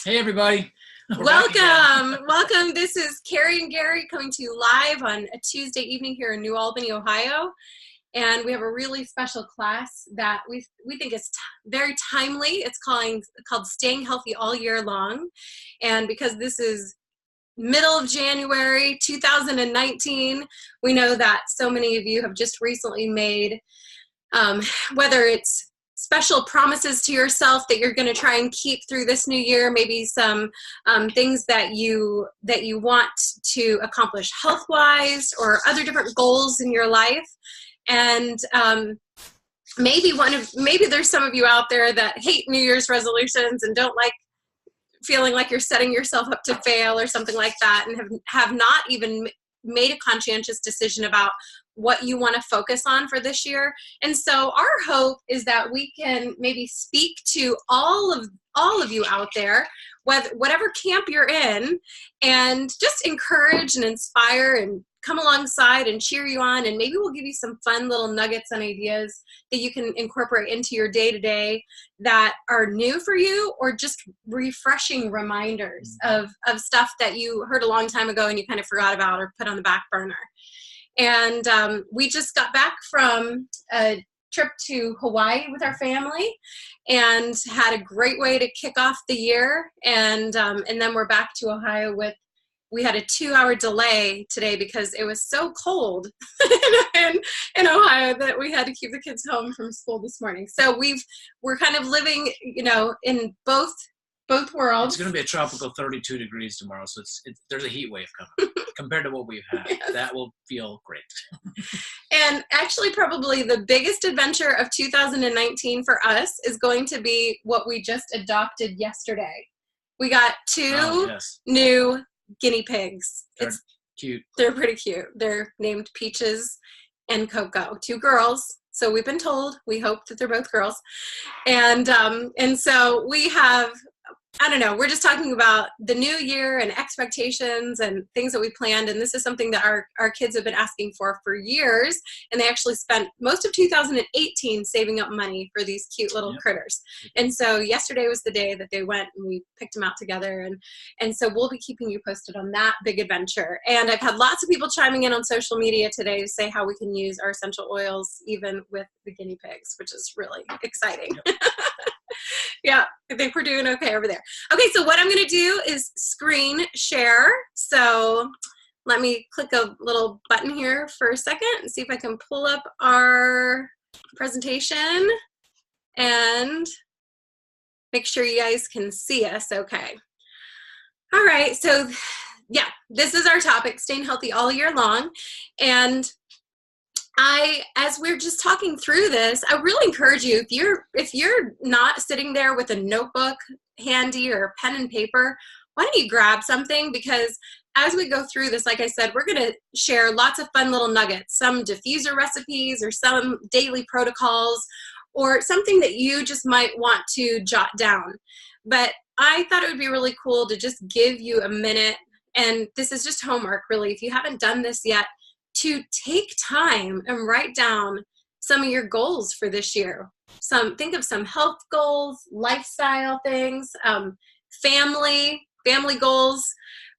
Hey, everybody. Welcome. This is Carrie and Gary coming to you live on a Tuesday evening here in New Albany, Ohio. And we have a really special class that we think is very timely. It's called Staying Healthy All Year Long. And because this is middle of January 2019, we know that so many of you have just recently made, whether it's special promises to yourself that you're going to try and keep through this new year, maybe some things that you want to accomplish health-wise, or other different goals in your life. And maybe there's some of you out there that hate New Year's resolutions and don't like feeling like you're setting yourself up to fail or something like that, and have not even made a conscientious decision about what you want to focus on for this year. And so our hope is that we can maybe speak to all of you out there, whatever camp you're in, and just encourage and inspire and come alongside and cheer you on. And maybe we'll give you some fun little nuggets and ideas that you can incorporate into your day-to-day that are new for you, or just refreshing reminders of stuff that you heard a long time ago and you kind of forgot about or put on the back burner. And we just got back from a trip to Hawaii with our family and had a great way to kick off the year. And then we're back to Ohio we had a 2-hour delay today because it was so cold in Ohio that we had to keep the kids home from school this morning. So we're kind of living, in both worlds. It's going to be a tropical 32 degrees tomorrow, so there's a heat wave coming compared to what we've had. Yes. That will feel great. And actually, probably the biggest adventure of 2019 for us is going to be what we just adopted yesterday. We got two new guinea pigs. They're cute. They're pretty cute. They're named Peaches and Coco, 2 girls. So we've been told. We hope that they're both girls. And so we have, I don't know, we're just talking about the new year and expectations and things that we planned. And this is something that our kids have been asking for years. And they actually spent most of 2018 saving up money for these cute little critters. And so yesterday was the day that they went and we picked them out together. And so we'll be keeping you posted on that big adventure. And I've had lots of people chiming in on social media today to say how we can use our essential oils even with the guinea pigs, which is really exciting. Yep. Yeah, I think we're doing okay over there. Okay, so what I'm going to do is screen share. So let me click a little button here for a second and see if I can pull up our presentation and make sure you guys can see us okay. All right, so yeah, this is our topic, staying healthy all year long. And as we're just talking through this, I really encourage you, if you're not sitting there with a notebook handy or pen and paper, why don't you grab something? Because as we go through this, like I said, we're going to share lots of fun little nuggets, some diffuser recipes or some daily protocols, or something that you just might want to jot down. But I thought it would be really cool to just give you a minute, and this is just homework really, if you haven't done this yet, to take time and write down some of your goals for this year. Think of some health goals, lifestyle things, family goals.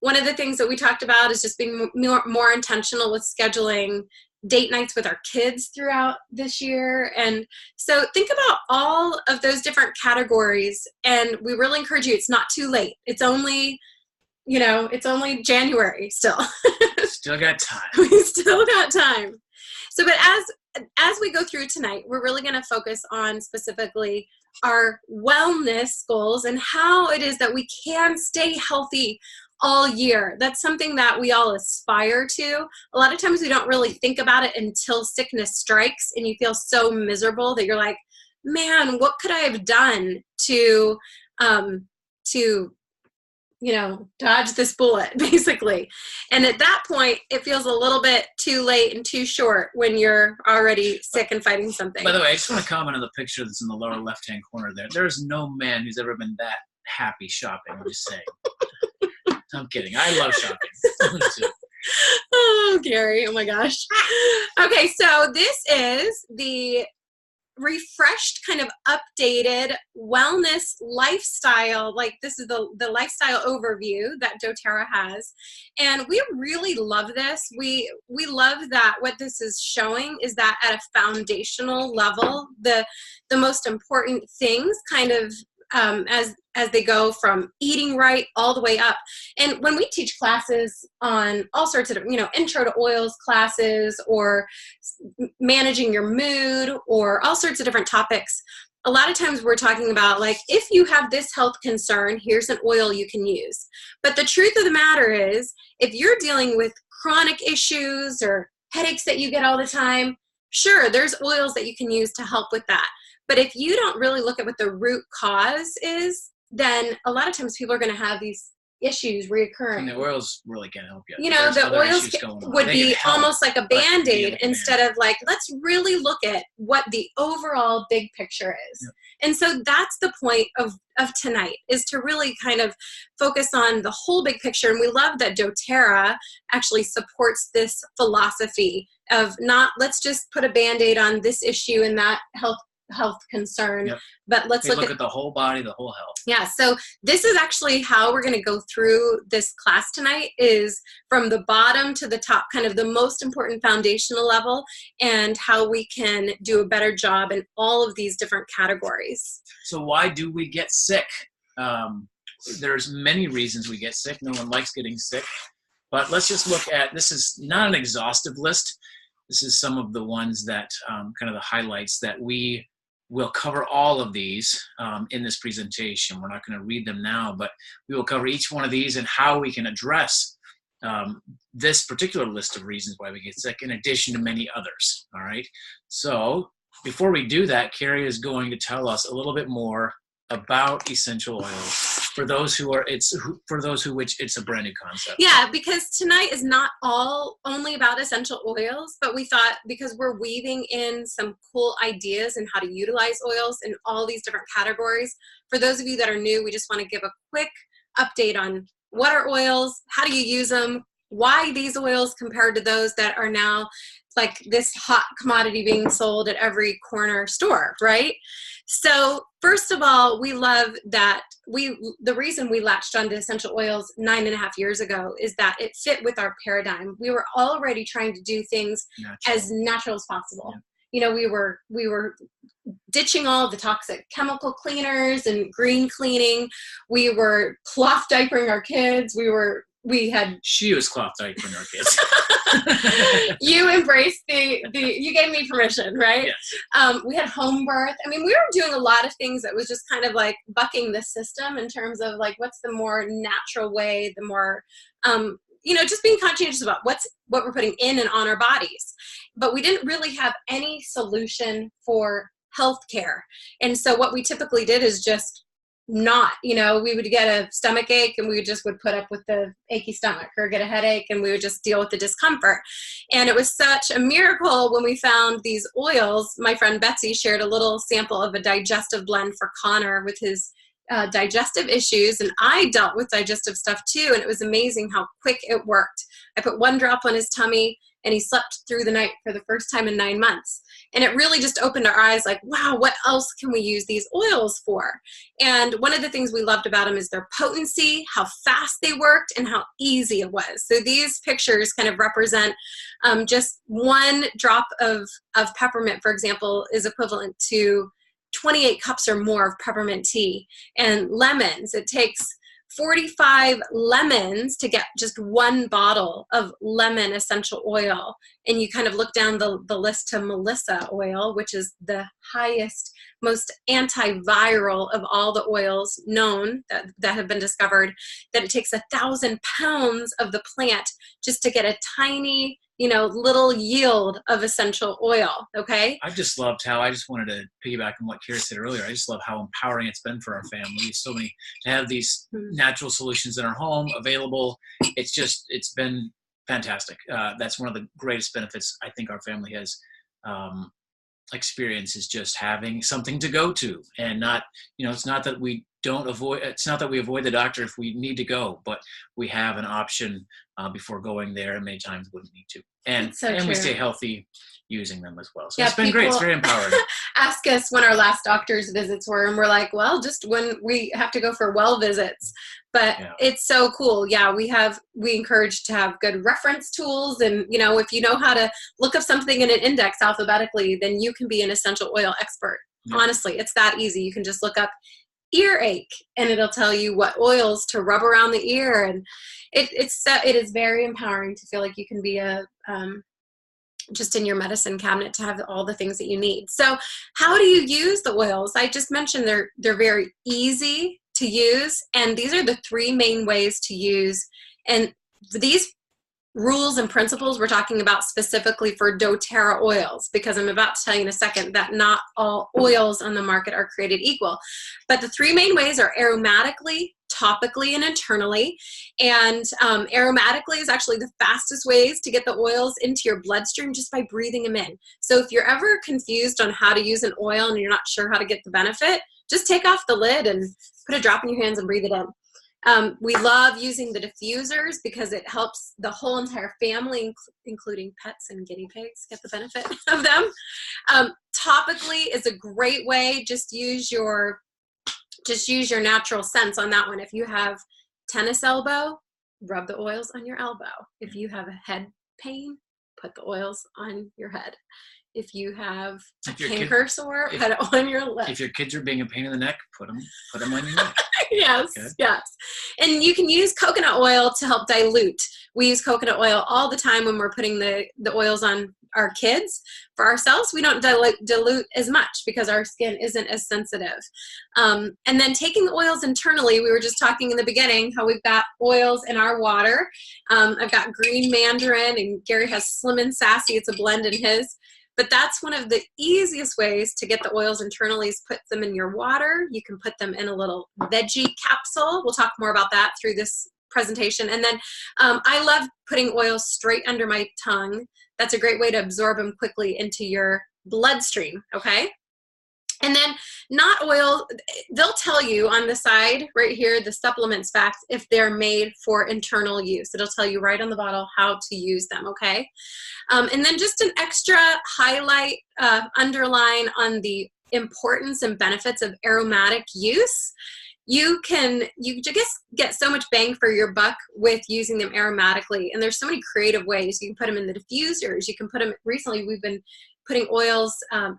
One of the things that we talked about is just being more intentional with scheduling date nights with our kids throughout this year. And so think about all of those different categories. And we really encourage you, it's not too late. It's only January still. Still got time. We still got time. So, but as we go through tonight, we're really going to focus on specifically our wellness goals and how it is that we can stay healthy all year. That's something that we all aspire to. A lot of times we don't really think about it until sickness strikes and you feel so miserable that you're like, man, what could I have done to dodge this bullet, basically. And at that point, it feels a little bit too late and too short when you're already sick and fighting something. By the way, I just want to comment on the picture that's in the lower left-hand corner there. There is no man who's ever been that happy shopping, I'm just saying. I'm kidding. I love shopping. Oh, Gary. Oh, my gosh. Okay, so this is the refreshed, kind of updated wellness lifestyle. Like, this is the lifestyle overview that doTERRA has. And we really love this. We love that what this is showing is that at a foundational level, the most important things kind of as they go from eating right all the way up. And when we teach classes on all sorts of, intro to oils classes or managing your mood or all sorts of different topics, a lot of times we're talking about, like, if you have this health concern, here's an oil you can use. But the truth of the matter is, if you're dealing with chronic issues or headaches that you get all the time, sure, there's oils that you can use to help with that. But if you don't really look at what the root cause is, then a lot of times people are going to have these issues reoccurring. And the oils really can't help you. The oils would be almost like a Band-Aid instead of like, let's really look at what the overall big picture is. Yeah. And so that's the point of tonight, is to really kind of focus on the whole big picture. And we love that doTERRA actually supports this philosophy of not, let's just put a Band-Aid on this issue and that health concern, yep. But let's look at the whole body, the whole health. Yeah, so this is actually how we're going to go through this class tonight, is from the bottom to the top, kind of the most important foundational level, and how we can do a better job in all of these different categories. So why do we get sick? There's many reasons we get sick. No one likes getting sick, but let's just look at, this is not an exhaustive list. This is some of the ones that kind of the highlights that we will cover. All of these in this presentation. We're not going to read them now, but we will cover each one of these and how we can address this particular list of reasons why we get sick, in addition to many others. All right. So before we do that, Carrie is going to tell us a little bit more about essential oils for those who which it's a brand new concept. Yeah, because tonight is not only about essential oils, but we thought, because we're weaving in some cool ideas and how to utilize oils in all these different categories. For those of you that are new, we just want to give a quick update on what are oils, how do you use them, why these oils compared to those that are now like this hot commodity being sold at every corner store, right? So first of all, we love that the reason we latched onto essential oils 9.5 years ago is that it fit with our paradigm. We were already trying to do things as natural as possible. Yeah. We were ditching all of the toxic chemical cleaners and green cleaning. We were cloth diapering our kids. She was cloth diapering our kids. You embraced you gave me permission, right? Yes. We had home birth. I mean, we were doing a lot of things that was just kind of like bucking the system in terms of like, what's the more natural way, the more, just being conscientious about what we're putting in and on our bodies. But we didn't really have any solution for healthcare. And so what we typically did is just we would get a stomach ache and we just would put up with the achy stomach, or get a headache and we would just deal with the discomfort. And it was such a miracle when we found these oils. My friend Betsy shared a little sample of a digestive blend for Connor with his digestive issues, and I dealt with digestive stuff too, and it was amazing how quick it worked. I put 1 drop on his tummy and he slept through the night for the first time in 9 months. And it really just opened our eyes, like, wow, what else can we use these oils for? And one of the things we loved about them is their potency, how fast they worked, and how easy it was. So these pictures kind of represent just 1 drop of peppermint, for example, is equivalent to 28 cups or more of peppermint tea. And lemons, it takes 45 lemons to get just 1 bottle of lemon essential oil. And you kind of look down the list to Melissa oil, which is the highest, most antiviral of all the oils known that have been discovered, that it takes 1,000 pounds of the plant just to get a tiny, little yield of essential oil. Okay. I just loved how, I just wanted to piggyback on what Kira said earlier. I just love how empowering it's been for our family. So many, to have these natural solutions in our home available. It's been fantastic. That's one of the greatest benefits I think our family has experienced, is just having something to go to, and not, it's not that we it's not that we avoid the doctor if we need to go, but we have an option before going there, and many times wouldn't need to. And we stay healthy using them as well. So it's been great. It's very empowering. Ask us when our last doctor's visits were, and we're like, well, just when we have to go for well visits. But it's so cool. Yeah, we encourage to have good reference tools, and if you know how to look up something in an index alphabetically, then you can be an essential oil expert. Yeah. Honestly, it's that easy. You can just look up earache, and it'll tell you what oils to rub around the ear, and it is very empowering to feel like you can be just in your medicine cabinet to have all the things that you need. So how do you use the oils? I just mentioned they're very easy to use, and these are the 3 main ways to use. And these rules and principles we're talking about specifically for doTERRA oils, because I'm about to tell you in a second that not all oils on the market are created equal. But the 3 main ways are aromatically, topically, and internally. And aromatically is actually the fastest ways to get the oils into your bloodstream just by breathing them in. So if you're ever confused on how to use an oil and you're not sure how to get the benefit, just take off the lid and put a drop in your hands and breathe it in. We love using the diffusers because it helps the whole entire family, including pets and guinea pigs, get the benefit of them. Topically is a great way. Just use your natural sense on that one. If you have tennis elbow, rub the oils on your elbow. If you have a head pain, put the oils on your head. If you have a canker sore, put it on your lip. If your kids are being a pain in the neck, put them on your neck. Yes, okay. Yes. And you can use coconut oil to help dilute. We use coconut oil all the time when we're putting the oils on our kids. For ourselves, we don't dilute as much because our skin isn't as sensitive. And then taking the oils internally, we were just talking in the beginning how we've got oils in our water. I've got green mandarin, and Gary has Slim and Sassy. It's a blend in his. But that's one of the easiest ways to get the oils internally is put them in your water. You can put them in a little veggie capsule. We'll talk more about that through this presentation. And then I love putting oils straight under my tongue. That's a great way to absorb them quickly into your bloodstream, okay? And then not oil, they'll tell you on the side right here, the supplements facts, if they're made for internal use. It'll tell you right on the bottle how to use them, okay? And then just an extra highlight, underline on the importance and benefits of aromatic use. You just get so much bang for your buck with using them aromatically. And there's so many creative ways. You can put them in the diffusers. You can put them, recently we've been putting oils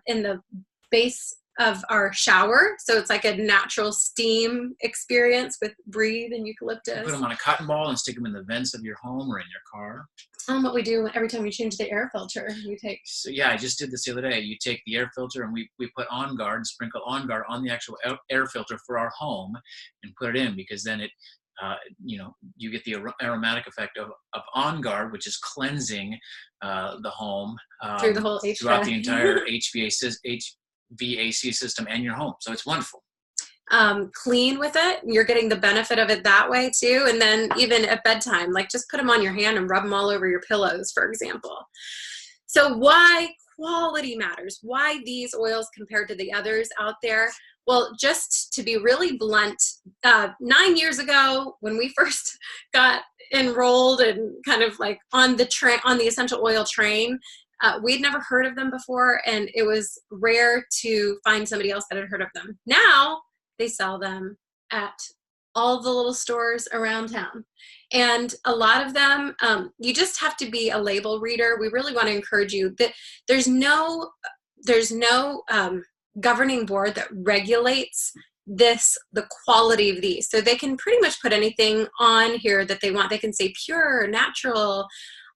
in the base of our shower, so it's like a natural steam experience with Breathe and eucalyptus. You put them on a cotton ball and stick them in the vents of your home or in your car. Tell them what we do every time we change the air filter. So yeah, I just did this the other day. You take the air filter and we put On Guard, sprinkle On Guard on the actual air filter for our home and put it in, because then it you get the aromatic effect of On Guard, which is cleansing the home through the whole HVAC. Throughout the entire HVAC system and your home. So it's wonderful. Clean with it. You're getting the benefit of it that way too. And then even at bedtime, like just put them on your hand and rub them all over your pillows, for example. So why quality matters? Why these oils compared to the others out there? Well, just to be really blunt, 9 years ago when we first got enrolled and kind of like on the essential oil train, we'd never heard of them before, and it was rare to find somebody else that had heard of them. Now they sell them at all the little stores around town. And a lot of them, you just have to be a label reader. We really want to encourage you that there's no governing board that regulates the quality of these. So they can pretty much put anything on here that they want. They can say pure, natural,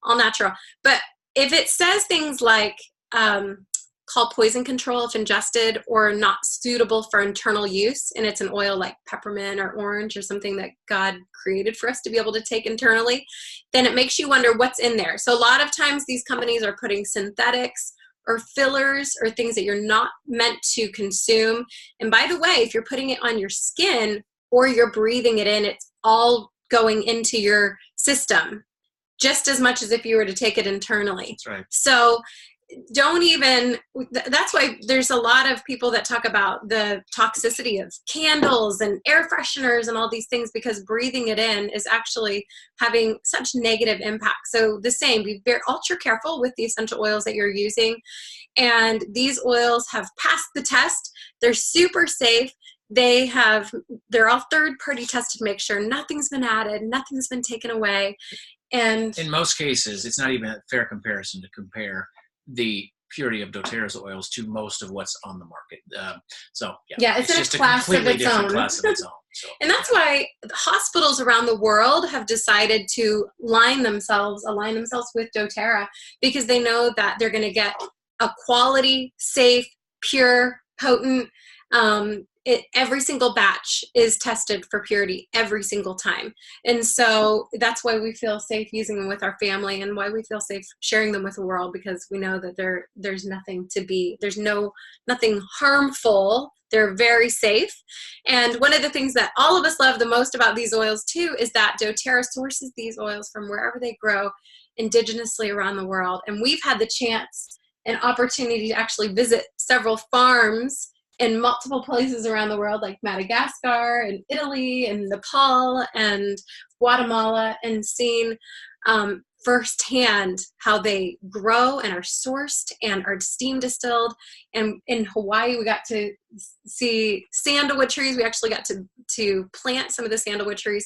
all natural. But if it says things like called poison control if ingested or not suitable for internal use, and it's an oil like peppermint or orange or something that God created for us to be able to take internally, then it makes you wonder what's in there. So a lot of times these companies are putting synthetics or fillers or things that you're not meant to consume. And by the way, if you're putting it on your skin or you're breathing it in, it's all going into your system just as much as if you were to take it internally. That's right. So don't even, that's why there's a lot of people that talk about the toxicity of candles and air fresheners and all these things, because breathing it in is actually having such negative impact. So the same, be very ultra careful with the essential oils that you're using. And these oils have passed the test. They're super safe. They're all third-party tested to make sure nothing's been added, nothing's been taken away. And in most cases, it's not even a fair comparison to compare the purity of doTERRA's oils to most of what's on the market. It's just a class of its own. Class of its own. So, and that's why hospitals around the world have decided to align themselves with doTERRA, because they know that they're going to get a quality, safe, pure, potent. Every single batch is tested for purity every single time. And so that's why we feel safe using them with our family, and why we feel safe sharing them with the world, because we know that there's nothing harmful. They're very safe. And one of the things that all of us love the most about these oils too is that doTERRA sources these oils from wherever they grow indigenously around the world. And we've had the chance and opportunity to actually visit several farms in multiple places around the world, like Madagascar and Italy and Nepal and Guatemala, and seen firsthand how they grow and are sourced and are steam distilled. And in Hawaii, we got to see sandalwood trees. We actually got to plant some of the sandalwood trees,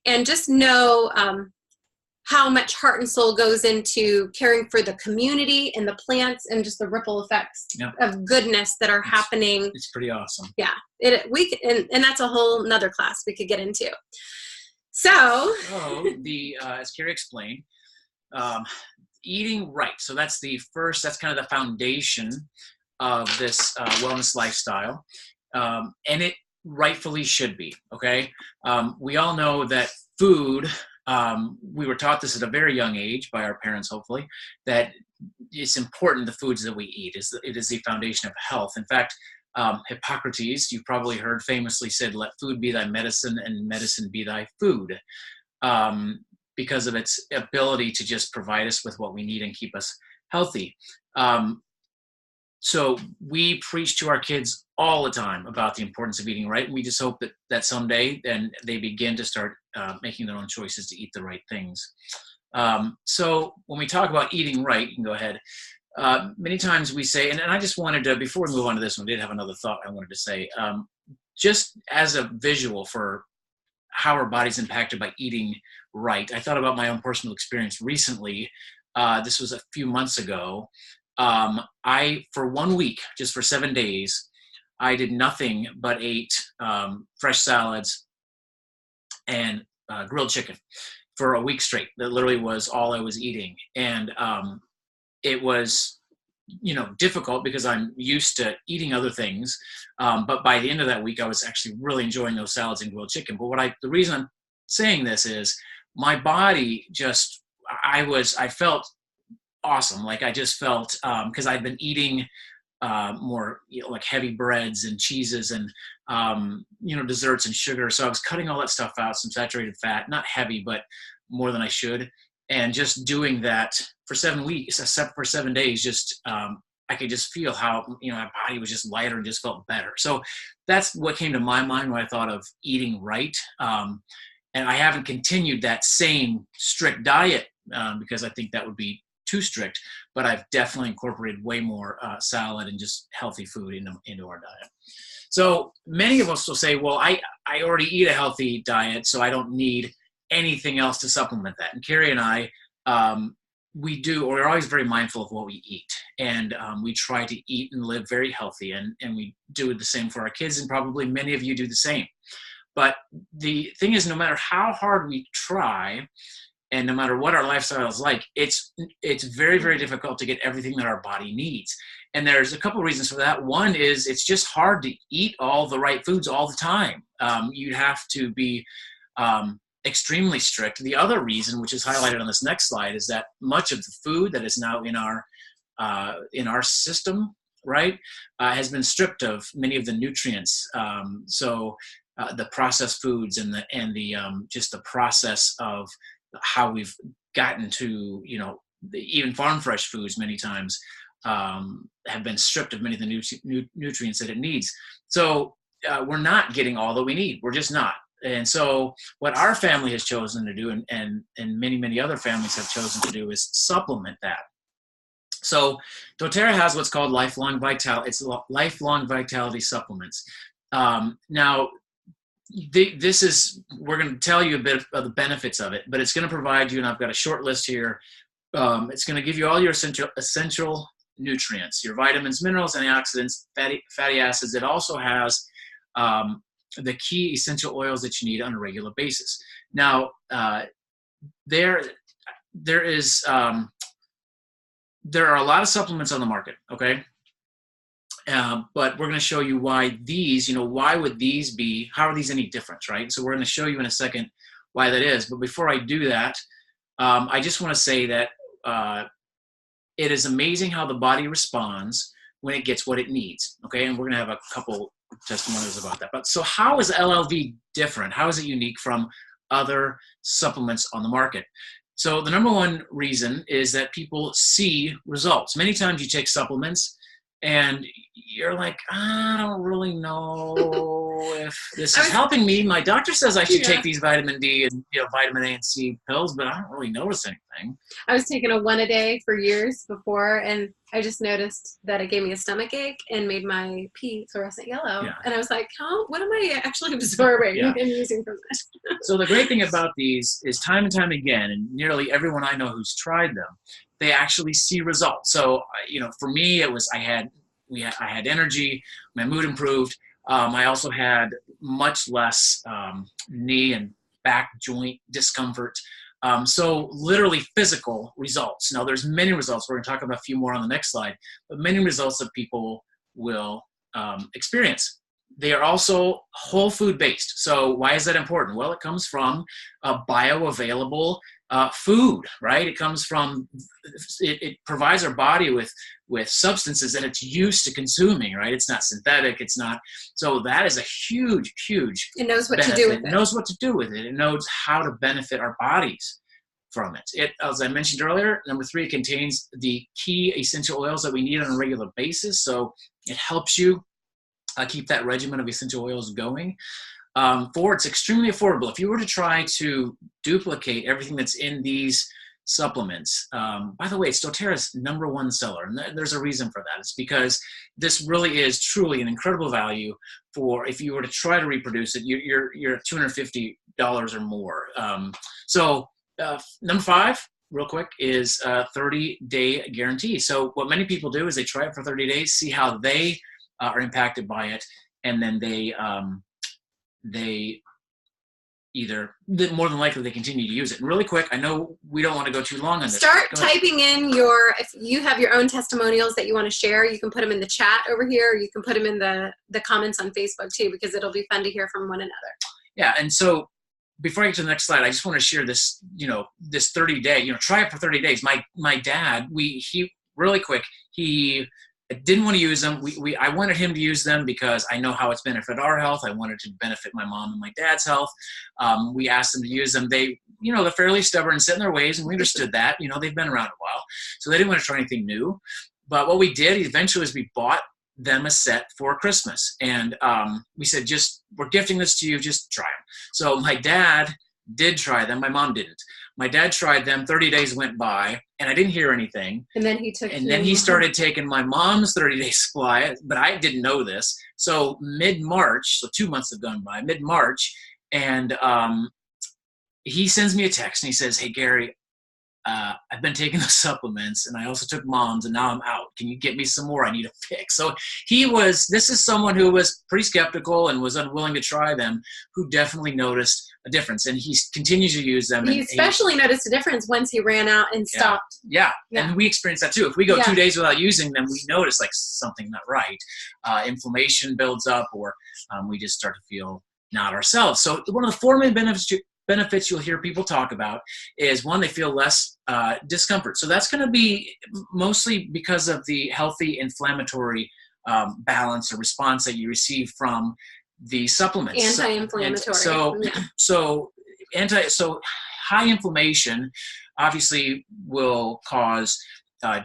and just know how much heart and soul goes into caring for the community and the plants, and just the ripple effects of goodness that are happening. It's pretty awesome. Yeah, and that's a whole nother class we could get into. So, as Carrie explained, eating right. So that's kind of the foundation of this wellness lifestyle, and it rightfully should be. Okay, we all know that food. We were taught this at a very young age by our parents, hopefully, that it's important the foods that we eat. It is the foundation of health. In fact, Hippocrates, you've probably heard, famously said, "Let food be thy medicine and medicine be thy food," because of its ability to just provide us with what we need and keep us healthy. So we preach to our kids all the time about the importance of eating right. And we just hope that someday then they begin to start making their own choices to eat the right things. So when we talk about eating right, you can go ahead. Many times we say, and I just wanted to, before we move on to this one, I did have another thought I wanted to say, just as a visual for how our body's impacted by eating right. I thought about my own personal experience recently. This was a few months ago. For 1 week, just for 7 days, I did nothing but ate fresh salads and grilled chicken for a week straight. That literally was all I was eating. And it was, difficult because I'm used to eating other things. But by the end of that week, I was actually really enjoying those salads and grilled chicken. But the reason I'm saying this is my body I felt awesome. Like I just felt, because I'd been eating more like heavy breads and cheeses and desserts and sugar. So I was cutting all that stuff out, some saturated fat, not heavy, but more than I should. And just doing that for 7 weeks, except for 7 days, just I could just feel how my body was just lighter and just felt better. So that's what came to my mind when I thought of eating right. And I haven't continued that same strict diet because I think that would be too strict, but I've definitely incorporated way more salad and just healthy food into our diet. So many of us will say, well, I already eat a healthy diet, so I don't need anything else to supplement that. And Carrie and I, we're always very mindful of what we eat, and we try to eat and live very healthy, and we do the same for our kids, and probably many of you do the same. But the thing is, no matter how hard we try, and no matter what our lifestyle is like, it's very, very difficult to get everything that our body needs. And there's a couple of reasons for that. One is it's just hard to eat all the right foods all the time. You'd have to be extremely strict. The other reason, which is highlighted on this next slide, is that much of the food that is now in our system, right, has been stripped of many of the nutrients. So the processed foods and the just the process of how we've gotten to, even farm fresh foods many times have been stripped of many of the nutrients that it needs. So we're not getting all that we need. We're just not. And so what our family has chosen to do, and many, many other families have chosen to do, is supplement that. So doTERRA has what's called lifelong vitality. It's lifelong vitality supplements. Now, we're going to tell you a bit of the benefits of it, but it's going to provide you, and I've got a short list here. It's going to give you all your essential nutrients, your vitamins, minerals, antioxidants, fatty acids. It also has the key essential oils that you need on a regular basis. Now, there are a lot of supplements on the market, okay? But we're going to show you why these, why would these be, how are these any different, right? So we're going to show you in a second why that is. But before I do that, I just want to say that it is amazing how the body responds when it gets what it needs, okay? And we're going to have a couple testimonials about that. But so how is LLV different? How is it unique from other supplements on the market? So the number one reason is that people see results. Many times you take supplements and you're like, I don't really know if this is helping me. My doctor says I should take these vitamin D and vitamin A and C pills, but I don't really notice anything. I was taking a 1 a day for years before, and I just noticed that it gave me a stomach ache and made my pee fluorescent yellow. Yeah. And I was like, what am I actually absorbing and using from this? So the great thing about these is time and time again, and nearly everyone I know who's tried them, they actually see results. So, for me, it was I had energy, my mood improved. I also had much less knee and back joint discomfort. So literally physical results. Now, there's many results. We're going to talk about a few more on the next slide, but many results that people will experience. They are also whole food based. So why is that important? Well, it comes from bioavailable food, right? It comes from, it provides our body with substances that it's used to consuming, right? It's not synthetic. It's not. So that is a huge, huge It knows what benefit. to do with it. It knows what to do with it. It knows how to benefit our bodies from it. It, as I mentioned earlier, number 3, it contains the key essential oils that we need on a regular basis. So it helps you keep that regimen of essential oils going. 4, it's extremely affordable. If you were to try to duplicate everything that's in these supplements, by the way, it's doTERRA's #1 seller, and there's a reason for that. It's because this really is truly an incredible value for, if you were to try to reproduce it, you're at $250 or more. Number 5, real quick, is a 30-day guarantee. So what many people do is they try it for 30 days, see how they are impacted by it, and then they more than likely they continue to use it. And really quick, I know we don't want to go too long on this. Start typing in if you have your own testimonials that you want to share, you can put them in the chat over here, or you can put them in the comments on Facebook too, because it'll be fun to hear from one another. Yeah, and so before I get to the next slide, I just want to share this, this 30-day, try it for 30 days. My dad, he didn't want to use them. I wanted him to use them because I know how it's benefited our health. I wanted to benefit my mom and my dad's health. We asked them to use them. They, they're fairly stubborn and set in their ways, and we understood that. They've been around a while, so they didn't want to try anything new. But what we did eventually is we bought them a set for Christmas, and we said, we're gifting this to you, just try them. So my dad did try them. My mom didn't. My dad tried them. 30 days went by, and I didn't hear anything. And then he started taking my mom's 30-day supply, but I didn't know this. So mid-March, so 2 months have gone by, mid-March, and he sends me a text, and he says, "Hey, Gary, I've been taking the supplements, and I also took mom's, and now I'm out. Can you get me some more? I need a fix." So this is someone who was pretty skeptical and was unwilling to try them, who definitely noticed a difference, and he continues to use them. He especially noticed a difference once he ran out and stopped. Yeah, and we experienced that too. If we go 2 days without using them, we notice like something not right. Inflammation builds up, or we just start to feel not ourselves. So one of the 4 main benefits you'll hear people talk about is, 1, they feel less discomfort. So that's going to be mostly because of the healthy inflammatory balance or response that you receive from the supplements. Anti-inflammatory. So high inflammation obviously will cause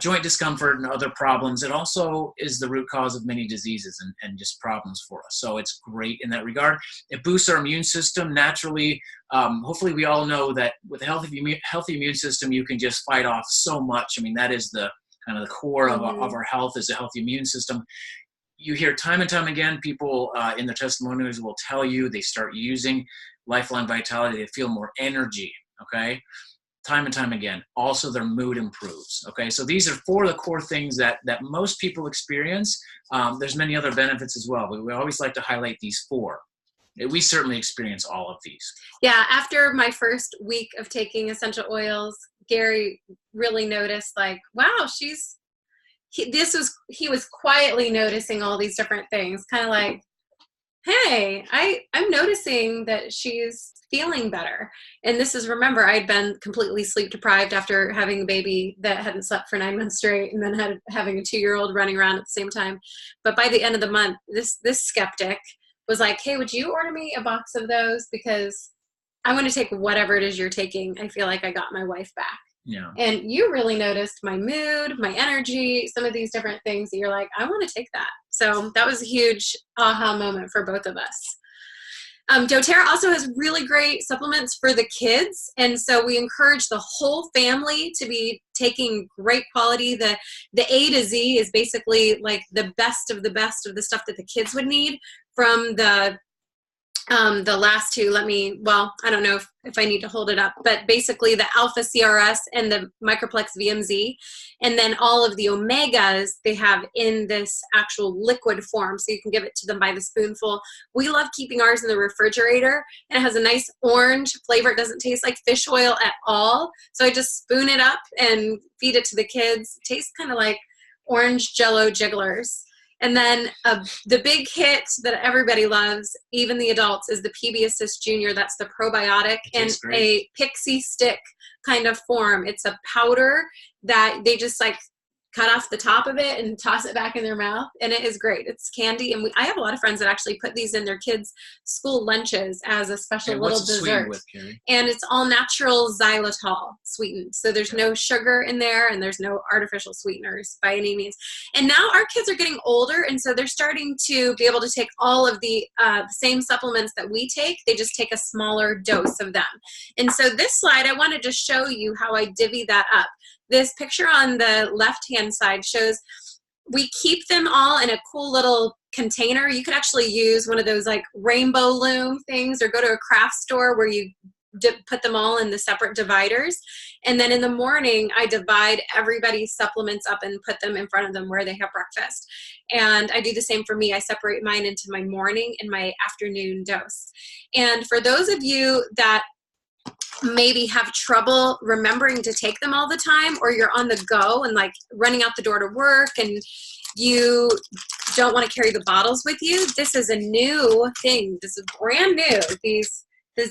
joint discomfort and other problems. It also is the root cause of many diseases and just problems for us. So it's great in that regard. It boosts our immune system naturally. Hopefully we all know that with a healthy immune system, you can just fight off so much. I mean, that is the kind of the core of our health, is a healthy immune system. You hear time and time again, people in their testimonials will tell you they start using Lifeline Vitality, they feel more energy, okay? Time and time again. Also, their mood improves. Okay, so these are 4 of the core things that most people experience. There's many other benefits as well, but we always like to highlight these 4. We certainly experience all of these. Yeah, after my first week of taking essential oils, Gary really noticed, like, wow, he was quietly noticing all these different things, kind of like, hey, I'm noticing that she's feeling better. And this is, remember, I'd been completely sleep deprived after having a baby that hadn't slept for 9 months straight, and then having a 2-year-old running around at the same time. But by the end of the month, this skeptic was like, hey, would you order me a box of those? Because I want to take whatever it is you're taking. I feel like I got my wife back. Yeah. And you really noticed my mood, my energy, some of these different things that you're like, I want to take that. So that was a huge aha moment for both of us. doTERRA also has really great supplements for the kids. And so we encourage the whole family to be taking great quality. The A to Z is basically like the best of the stuff that the kids would need, from the last 2, I don't know if I need to hold it up, but basically the Alpha CRS and the Microplex VMZ, and then all of the Omegas they have in this actual liquid form, so you can give it to them by the spoonful. We love keeping ours in the refrigerator, and it has a nice orange flavor. It doesn't taste like fish oil at all, so I just spoon it up and feed it to the kids. It tastes kind of like orange Jell-O jigglers. And then the big hit that everybody loves, even the adults, is the PB Assist Junior. That's the probiotic in a pixie stick kind of form. It's a powder that they just like cut off the top of it and toss it back in their mouth, and it is great. It's candy, and I have a lot of friends that actually put these in their kids' school lunches as a special little dessert. With, Carrie? And it's all natural xylitol sweetened, so there's no sugar in there, and there's no artificial sweeteners by any means. And now our kids are getting older, and so they're starting to be able to take all of the same supplements that we take. They just take a smaller dose of them. And so this slide, I wanted to show you how I divvy that up. This picture on the left-hand side shows we keep them all in a cool little container. You could actually use one of those like rainbow loom things, or go to a craft store where you put them all in the separate dividers. And then in the morning, I divide everybody's supplements up and put them in front of them where they have breakfast. And I do the same for me. I separate mine into my morning and my afternoon dose. And for those of you that maybe have trouble remembering to take them all the time, or you're on the go and like running out the door to work and you don't want to carry the bottles with you, this is a new thing. This is brand new. These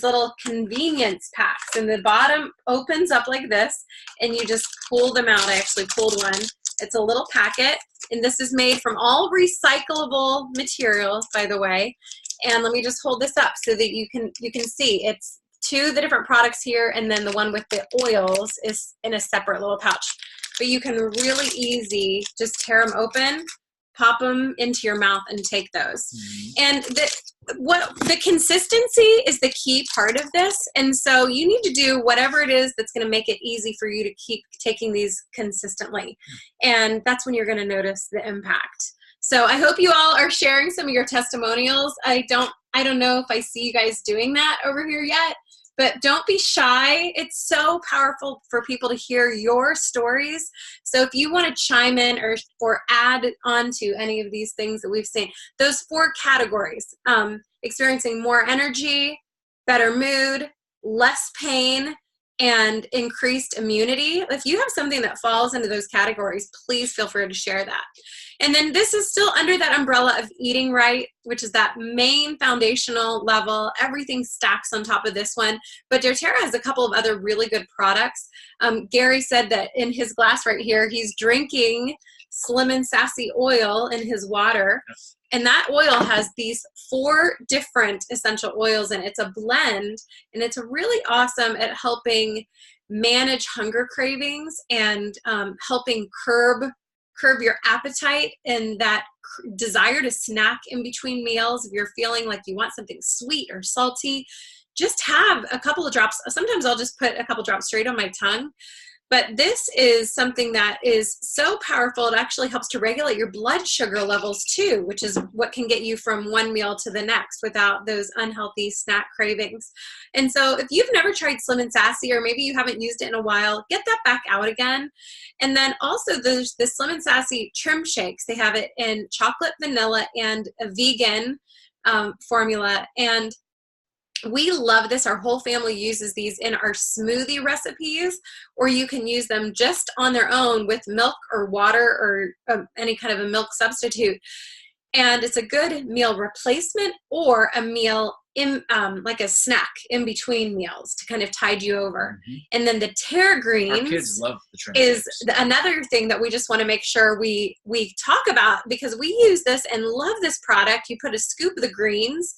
little convenience packs, and the bottom opens up like this, and you just pull them out. I actually pulled one. It's a little packet, and this is made from all recyclable materials, by the way. And let me just hold this up so that you can see it's 2 the different products here, and then the one with the oils is in a separate little pouch. But you can really easy just tear them open, pop them into your mouth, and take those. And the consistency is the key part of this. And so you need to do whatever it is that's going to make it easy for you to keep taking these consistently. And that's when you're going to notice the impact. So I hope you all are sharing some of your testimonials. I don't know if I see you guys doing that over here yet, but don't be shy. It's so powerful for people to hear your stories. So if you want to chime in or add on to any of these things that we've seen, those 4 categories, experiencing more energy, better mood, less pain, and increased immunity. If you have something that falls into those categories, please feel free to share that. And then this is still under that umbrella of eating right, which is that main foundational level. Everything stacks on top of this one. But doTERRA has a couple of other really good products. Gary said that in his glass right here, he's drinking Slim and Sassy oil in his water. Yes. And that oil has these 4 different essential oils, and it's a blend, and it's really awesome at helping manage hunger cravings and helping curb your appetite and that desire to snack in between meals. If you're feeling like you want something sweet or salty, just have a couple of drops. Sometimes I'll just put a couple drops straight on my tongue. But this is something that is so powerful. It actually helps to regulate your blood sugar levels too, which is what can get you from one meal to the next without those unhealthy snack cravings. And so if you've never tried Slim and Sassy, or maybe you haven't used it in a while, get that back out again. And then also there's the Slim and Sassy trim shakes. They have it in chocolate, vanilla, and a vegan formula. And we love this. Our whole family uses these in our smoothie recipes, or you can use them just on their own with milk or water or any kind of a milk substitute. And it's a good meal replacement or a meal in like a snack in between meals to kind of tide you over. Mm-hmm. And then the Terra greens, our kids love the trim is shakes. Another thing that we just want to make sure we talk about, because we use this and love this product. You put a scoop of the greens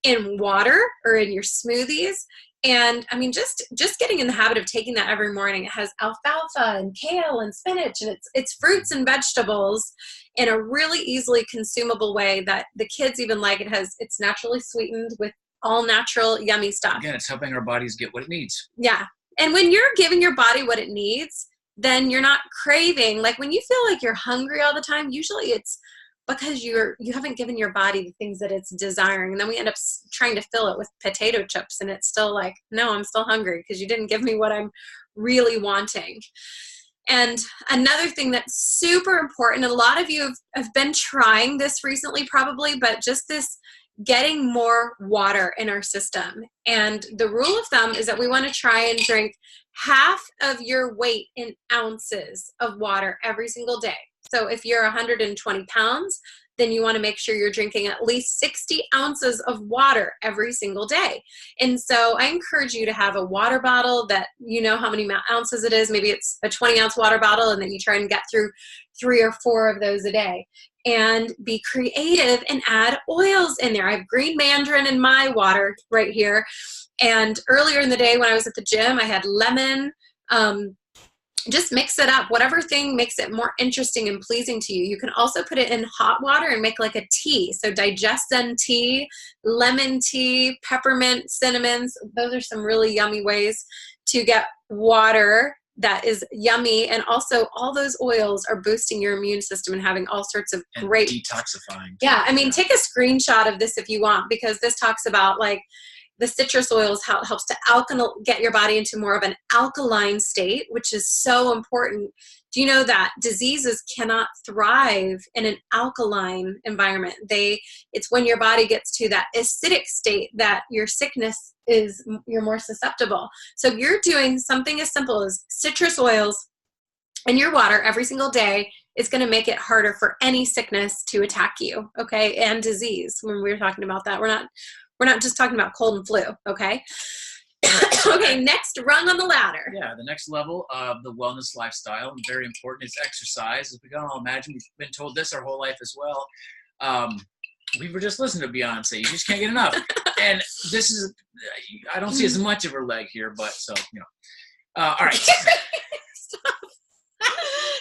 in water or in your smoothies, and I mean just getting in the habit of taking that every morning. It has alfalfa and kale and spinach, and it's fruits and vegetables in a really easily consumable way that the kids even like. It's naturally sweetened with all natural yummy stuff. Again, it's helping our bodies get what it needs. Yeah. And when you're giving your body what it needs, then you're not craving. Like when you feel like you're hungry all the time, usually it's because you haven't given your body the things that it's desiring. And then we end up trying to fill it with potato chips, and it's still like, no, I'm still hungry because you didn't give me what I'm really wanting. And another thing that's super important, and a lot of you have been trying this recently probably, but just this getting more water in our system. And the rule of thumb is that we want to try and drink half of your weight in ounces of water every single day. So if you're 120 pounds, then you want to make sure you're drinking at least 60 ounces of water every single day. And so I encourage you to have a water bottle that you know how many ounces it is. Maybe it's a 20-ounce water bottle, and then you try and get through 3 or 4 of those a day. And be creative and add oils in there. I have green mandarin in my water right here. And earlier in the day when I was at the gym, I had lemon. Just mix it up. Whatever thing makes it more interesting and pleasing to you. You can also put it in hot water and make like a tea. So digestion tea, lemon tea, peppermint, cinnamons. Those are some really yummy ways to get water that is yummy. And also all those oils are boosting your immune system and having all sorts of great detoxifying. Yeah. I mean, take a screenshot of this if you want, because this talks about like the citrus oils, how it helps to get your body into more of an alkaline state, which is so important. Do you know that diseases cannot thrive in an alkaline environment? It's when your body gets to that acidic state that your sickness you're more susceptible. So if you're doing something as simple as citrus oils in your water every single day, it's going to make it harder for any sickness to attack you, okay? And disease. When we were talking about that, we're not just talking about cold and flu, okay? Okay, next rung on the ladder. Yeah, the next level of the wellness lifestyle, and very important, is exercise. As we can all imagine, we've been told this our whole life as well. We were just listening to Beyonce. You just can't get enough. And this is, I don't see as much of her leg here, but so, you know. All right. Stop.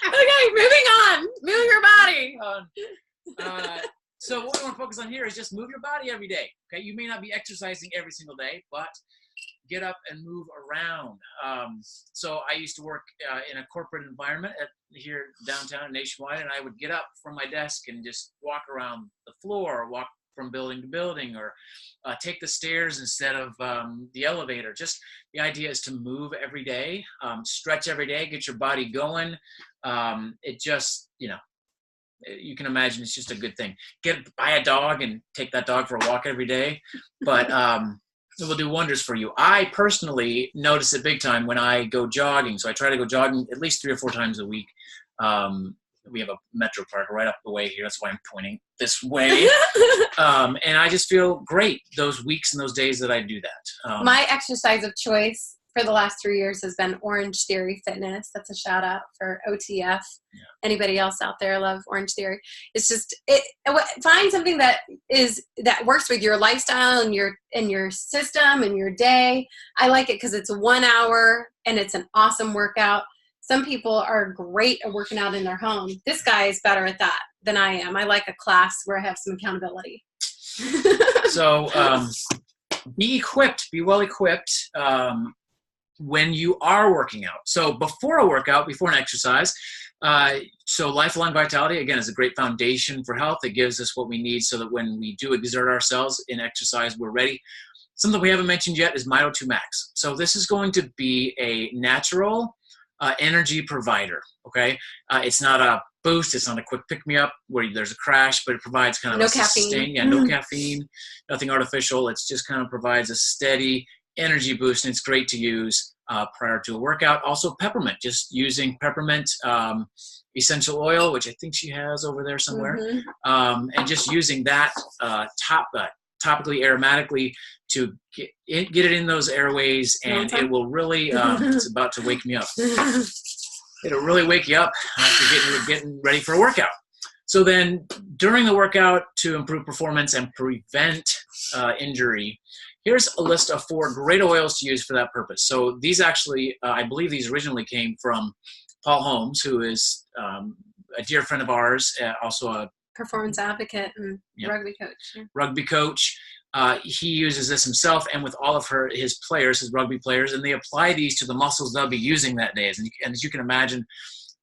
Okay, moving on. Move your body. So what we want to focus on here is just move your body every day. Okay, you may not be exercising every single day, but get up and move around. So I used to work in a corporate environment here downtown and nationwide, and I would get up from my desk and just walk around the floor, or walk from building to building, or take the stairs instead of the elevator. Just the idea is to move every day, stretch every day, get your body going. It just, you know, you can imagine it's just a good thing. Buy a dog and take that dog for a walk every day, but it will do wonders for you. I personally notice it big time when I go jogging. So I try to go jogging at least 3 or 4 times a week. We have a metro park right up the way here. That's why I'm pointing this way. And I just feel great those weeks and those days that I do that. My exercise of choice for the last 3 years has been Orange Theory Fitness. That's a shout out for OTF. Yeah. Anybody else out there love Orange Theory? It's just find something that works with your lifestyle and your system and your day. I like it because it's 1 hour and it's an awesome workout. Some people are great at working out in their home. This guy is better at that than I am. I like a class where I have some accountability. So be well equipped when you are working out. So before a workout, before an exercise, so lifelong vitality, again, is a great foundation for health. It gives us what we need so that when we do exert ourselves in exercise, we're ready. Something we haven't mentioned yet is Mito2 Max. So this is going to be a natural energy provider, okay? It's not a boost, it's not a quick pick-me-up where there's a crash, but it provides kind of no caffeine. No caffeine, nothing artificial. It's just kind of provides a steady energy boost, and it's great to use prior to a workout. Also peppermint, just using peppermint essential oil, which I think she has over there somewhere, and just using that topically, aromatically, to get it in those airways, and it will really, it's about to wake me up. It'll really wake you up after getting ready for a workout. So then during the workout, to improve performance and prevent injury, here's a list of 4 great oils to use for that purpose. So these actually, I believe these originally came from Paul Holmes, who is a dear friend of ours, also a performance advocate and rugby coach. Yeah. Rugby coach. He uses this himself and with all of his rugby players, and they apply these to the muscles they'll be using that day. And as you can imagine,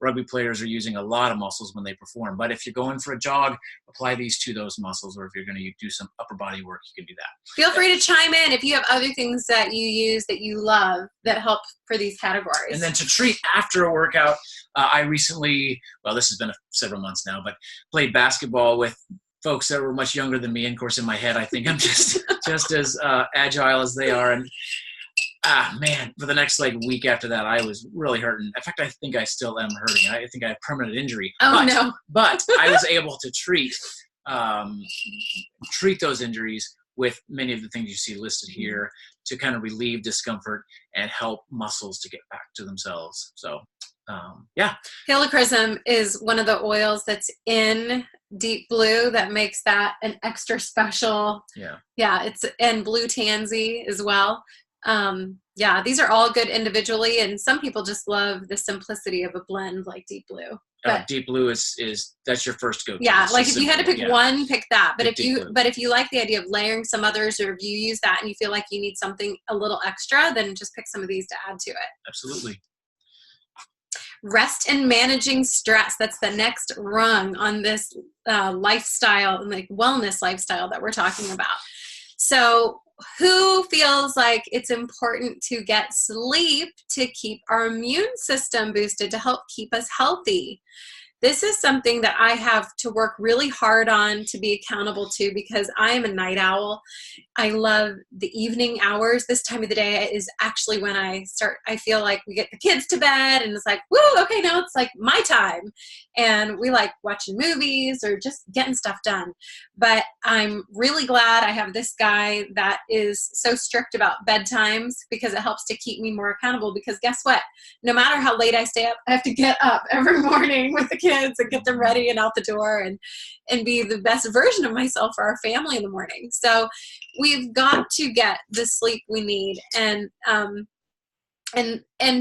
rugby players are using a lot of muscles when they perform. But if you're going for a jog, apply these to those muscles, or if you're going to do some upper body work, you can do that. Feel free to chime in if you have other things that you use that you love that help for these categories. And then to treat after a workout, I recently, this has been several months now, but played basketball with folks that were much younger than me. And of course, in my head, I think I'm just as agile as they are. And man, for the next week after that, I was really hurting. In fact, I think I still am hurting. I think I have permanent injury. No! But I was able to treat those injuries with many of the things you see listed here to kind of relieve discomfort and help muscles to get back to themselves. So, Helichrysum is one of the oils that's in Deep Blue that makes that an extra special. And Blue Tansy as well. These are all good individually, and some people just love the simplicity of a blend like Deep Blue. But Deep Blue is that's your first go-to. Yeah, if you had to pick one, pick that. But if you like the idea of layering some others, or if you use that and you feel like you need something a little extra, then just pick some of these to add to it. Absolutely. Rest and managing stress. That's the next rung on this lifestyle, wellness lifestyle that we're talking about. So who feels like it's important to get sleep to keep our immune system boosted, to help keep us healthy? This is something that I have to work really hard on to be accountable to, because I am a night owl. I love the evening hours. This time of the day is actually when I feel like we get the kids to bed and it's like, woo, okay, now it's my time. And we like watching movies or just getting stuff done. But I'm really glad I have this guy that is so strict about bedtimes, because it helps to keep me more accountable. Because guess what? No matter how late I stay up, I have to get up every morning with the kids and get them ready and out the door and be the best version of myself for our family in the morning. So we've got to get the sleep we need. And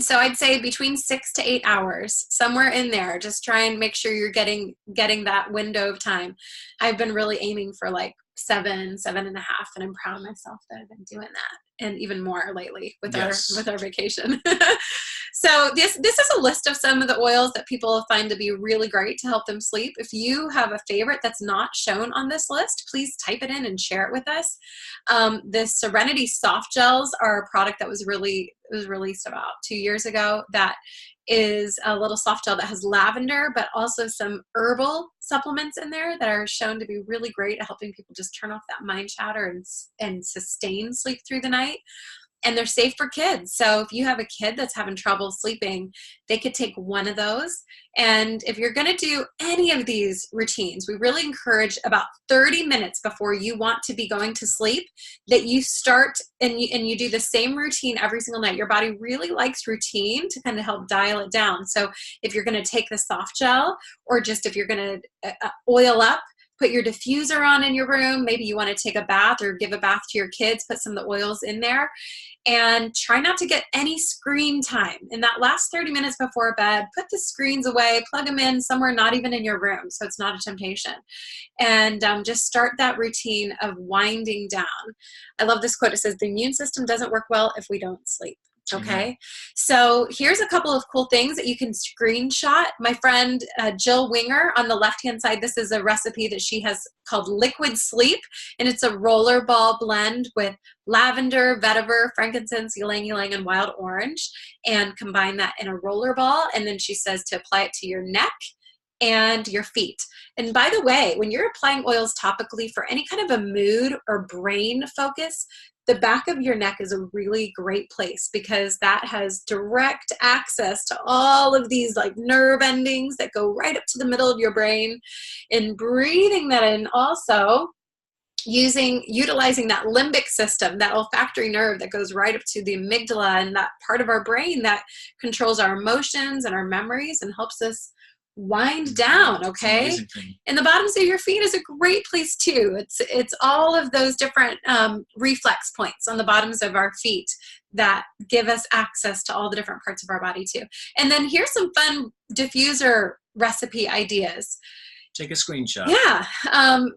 so I'd say between 6 to 8 hours, somewhere in there. Just try and make sure you're getting that window of time. I've been really aiming for 7.5, and I'm proud of myself that I've been doing that, and even more lately with our vacation. So this is a list of some of the oils that people find to be really great to help them sleep. If you have a favorite that's not shown on this list, please type it in and share it with us. The Serenity Soft Gels are a product that was released about 2 years ago. That is a little soft gel that has lavender, but also some herbal supplements in there that are shown to be really great at helping people just turn off that mind chatter and sustain sleep through the night. and they're safe for kids. So if you have a kid that's having trouble sleeping, they could take one of those. And if you're going to do any of these routines, we really encourage about 30 minutes before you want to be going to sleep that you start and you do the same routine every single night. Your body really likes routine to kind of help dial it down. So if you're going to take the soft gel, or just if you're going to oil up, put your diffuser on in your room. Maybe you want to take a bath or give a bath to your kids, put some of the oils in there, and try not to get any screen time. In that last 30 minutes before bed, put the screens away, plug them in somewhere not even in your room so it's not a temptation. And just start that routine of winding down. I love this quote. It says, the immune system doesn't work well if we don't sleep. Okay, so here's a couple of cool things that you can screenshot. My friend Jill Winger on the left-hand side, this is a recipe that she has called Liquid Sleep, and it's a rollerball blend with lavender, vetiver, frankincense, ylang ylang, and wild orange, and combine that in a rollerball. And then she says to apply it to your neck and your feet. And by the way, when you're applying oils topically for any kind of a mood or brain focus, the back of your neck is a really great place because that has direct access to all of these like nerve endings that go right up to the middle of your brain. And breathing that in also, utilizing that limbic system, that olfactory nerve that goes right up to the amygdala and that part of our brain that controls our emotions and our memories and helps us wind down. Okay, and the bottoms of your feet is a great place too. It's all of those different reflex points on the bottoms of our feet that give us access to all the different parts of our body too. And then here's some fun diffuser recipe ideas. Take a screenshot. Yeah.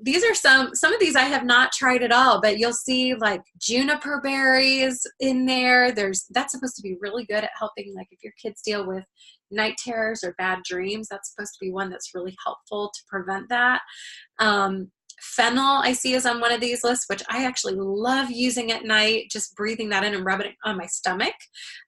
These are some of these I have not tried at all, but you'll see like juniper berries in there. That's supposed to be really good at helping, like if your kids deal with night terrors or bad dreams, that's supposed to be one that's really helpful to prevent that. Fennel I see is on one of these lists, which I actually love using at night, just breathing that in and rubbing it on my stomach.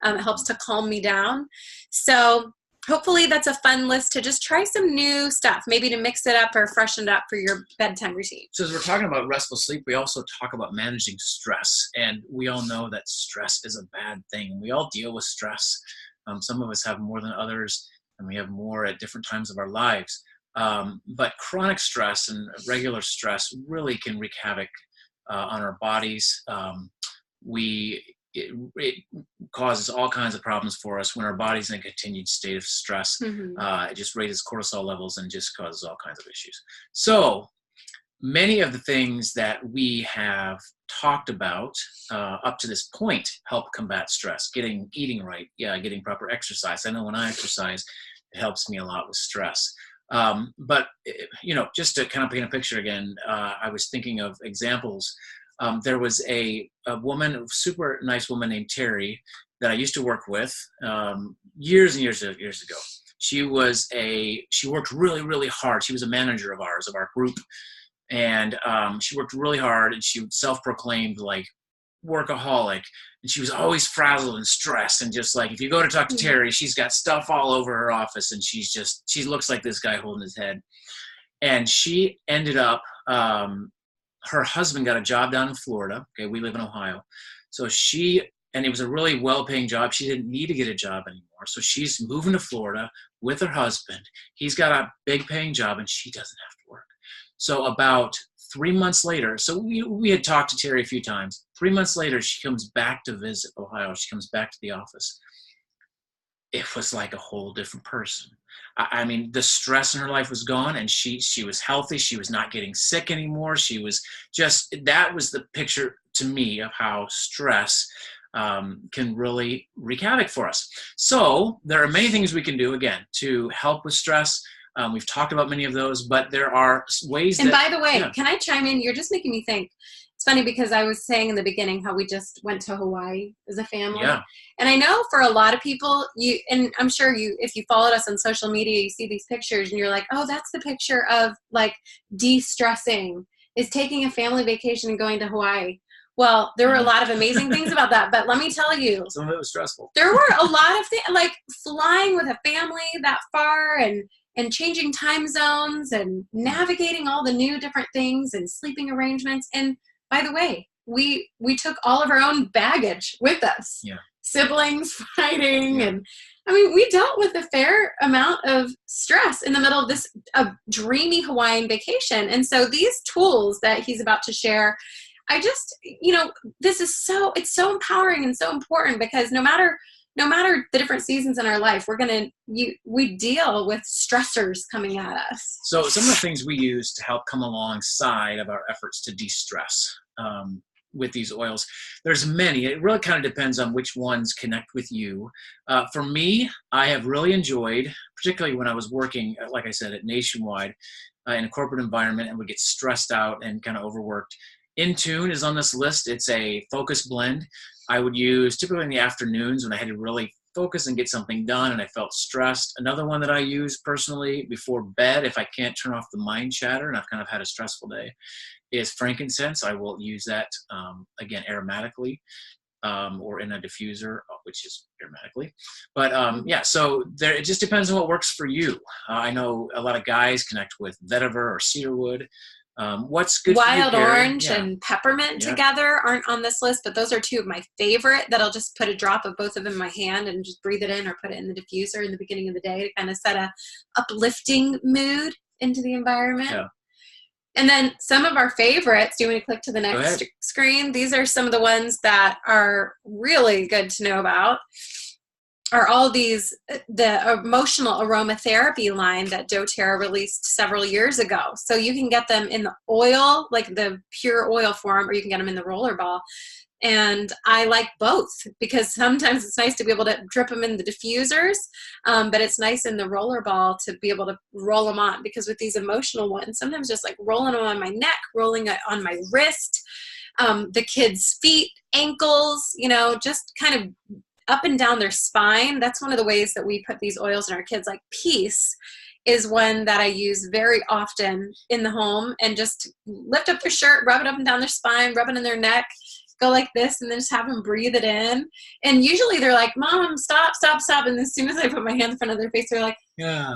It helps to calm me down. So hopefully that's a fun list to just try some new stuff, maybe to mix it up or freshen it up for your bedtime routine. So as we're talking about restful sleep, we also talk about managing stress. And we all know that stress is a bad thing. We all deal with stress. Some of us have more than others, and we have more at different times of our lives. But chronic stress and regular stress really can wreak havoc on our bodies. It causes all kinds of problems for us when our body's in a continued state of stress. It just raises cortisol levels and just causes all kinds of issues. So many of the things that we have talked about up to this point help combat stress. Eating right, getting proper exercise. I know when I exercise, it helps me a lot with stress. But just to kind of paint a picture again, I was thinking of examples. There was a woman, a super nice woman named Terry that I used to work with years and years ago. She worked really, really hard. She was a manager of our group. And she worked really hard, and she self-proclaimed like workaholic. And she was always frazzled and stressed. And just like, if you go to talk to Terry, she's got stuff all over her office, and she looks like this guy holding his head. And she ended up, her husband got a job down in Florida. Okay, we live in Ohio. So and it was a really well-paying job. She didn't need to get a job anymore. So she's moving to Florida with her husband. He's got a big paying job, and she doesn't have to work. So about 3 months later, so we had talked to Terry a few times. 3 months later, she comes back to visit Ohio. She comes back to the office. It was like a whole different person. I mean, the stress in her life was gone, and she was healthy. She was not getting sick anymore. She was that was the picture to me of how stress can really wreak havoc for us. So there are many things we can do, again, to help with stress. We've talked about many of those, but there are ways And by the way, Can I chime in? You're just making me think. It's funny because I was saying in the beginning how we just went to Hawaii as a family. Yeah. And I know for a lot of people, and I'm sure if you followed us on social media, you see these pictures and you're like, oh, that's the picture of like de-stressing, is taking a family vacation and going to Hawaii. Well, there were a lot of amazing things about that, but let me tell you. Some of it was stressful. There were a lot of things, like flying with a family that far and changing time zones and navigating all the new different things and sleeping arrangements. And by the way, we took all of our own baggage with us. Yeah. Siblings fighting, Yeah. and I mean, we dealt with a fair amount of stress in the middle of this dreamy Hawaiian vacation. And so these tools that he's about to share, I just, this is it's so empowering and so important, because no matter the different seasons in our life, we deal with stressors coming at us. So some of the things we use to help come alongside of our efforts to de-stress with these oils, there's many. It really kind of depends on which ones connect with you. For me, I have really enjoyed, particularly when I was working, like I said, at Nationwide in a corporate environment and would get stressed out and kind of overworked. In Tune is on this list. It's a focus blend I would use typically in the afternoons when I had to really focus and get something done and I felt stressed. Another one that I use personally before bed, if I can't turn off the mind chatter and I've kind of had a stressful day, is frankincense. I will use that, again, aromatically, or in a diffuser, which is aromatically. But yeah, so it just depends on what works for you. I know a lot of guys connect with vetiver or cedarwood. What's good Wild for you, orange and peppermint together aren't on this list, but those are two of my favorite that I'll just put a drop of both of them in my hand and just breathe it in or put it in the diffuser in the beginning of the day to kind of set a uplifting mood into the environment. Yeah. And then some of our favorites, do you want to click to the next screen? These are some of the ones that are really good to know about. Are all these, the emotional aromatherapy line that doTERRA released several years ago. So you can get them in the oil, like the pure oil form, or you can get them in the roller ball. And I like both, because sometimes it's nice to be able to drip them in the diffusers, but it's nice in the roller ball to be able to roll them on, because with these emotional ones, sometimes just like rolling them on my neck, rolling it on my wrist, the kids' feet, ankles, just kind of up and down their spine. That's one of the ways that we put these oils in our kids. Like Peace is one that I use very often in the home, and just lift up their shirt, rub it up and down their spine, rub it in their neck, go like this, and then just have them breathe it in. And usually they're like, Mom, stop, stop, stop. And as soon as I put my hand in front of their face, they're like, yeah.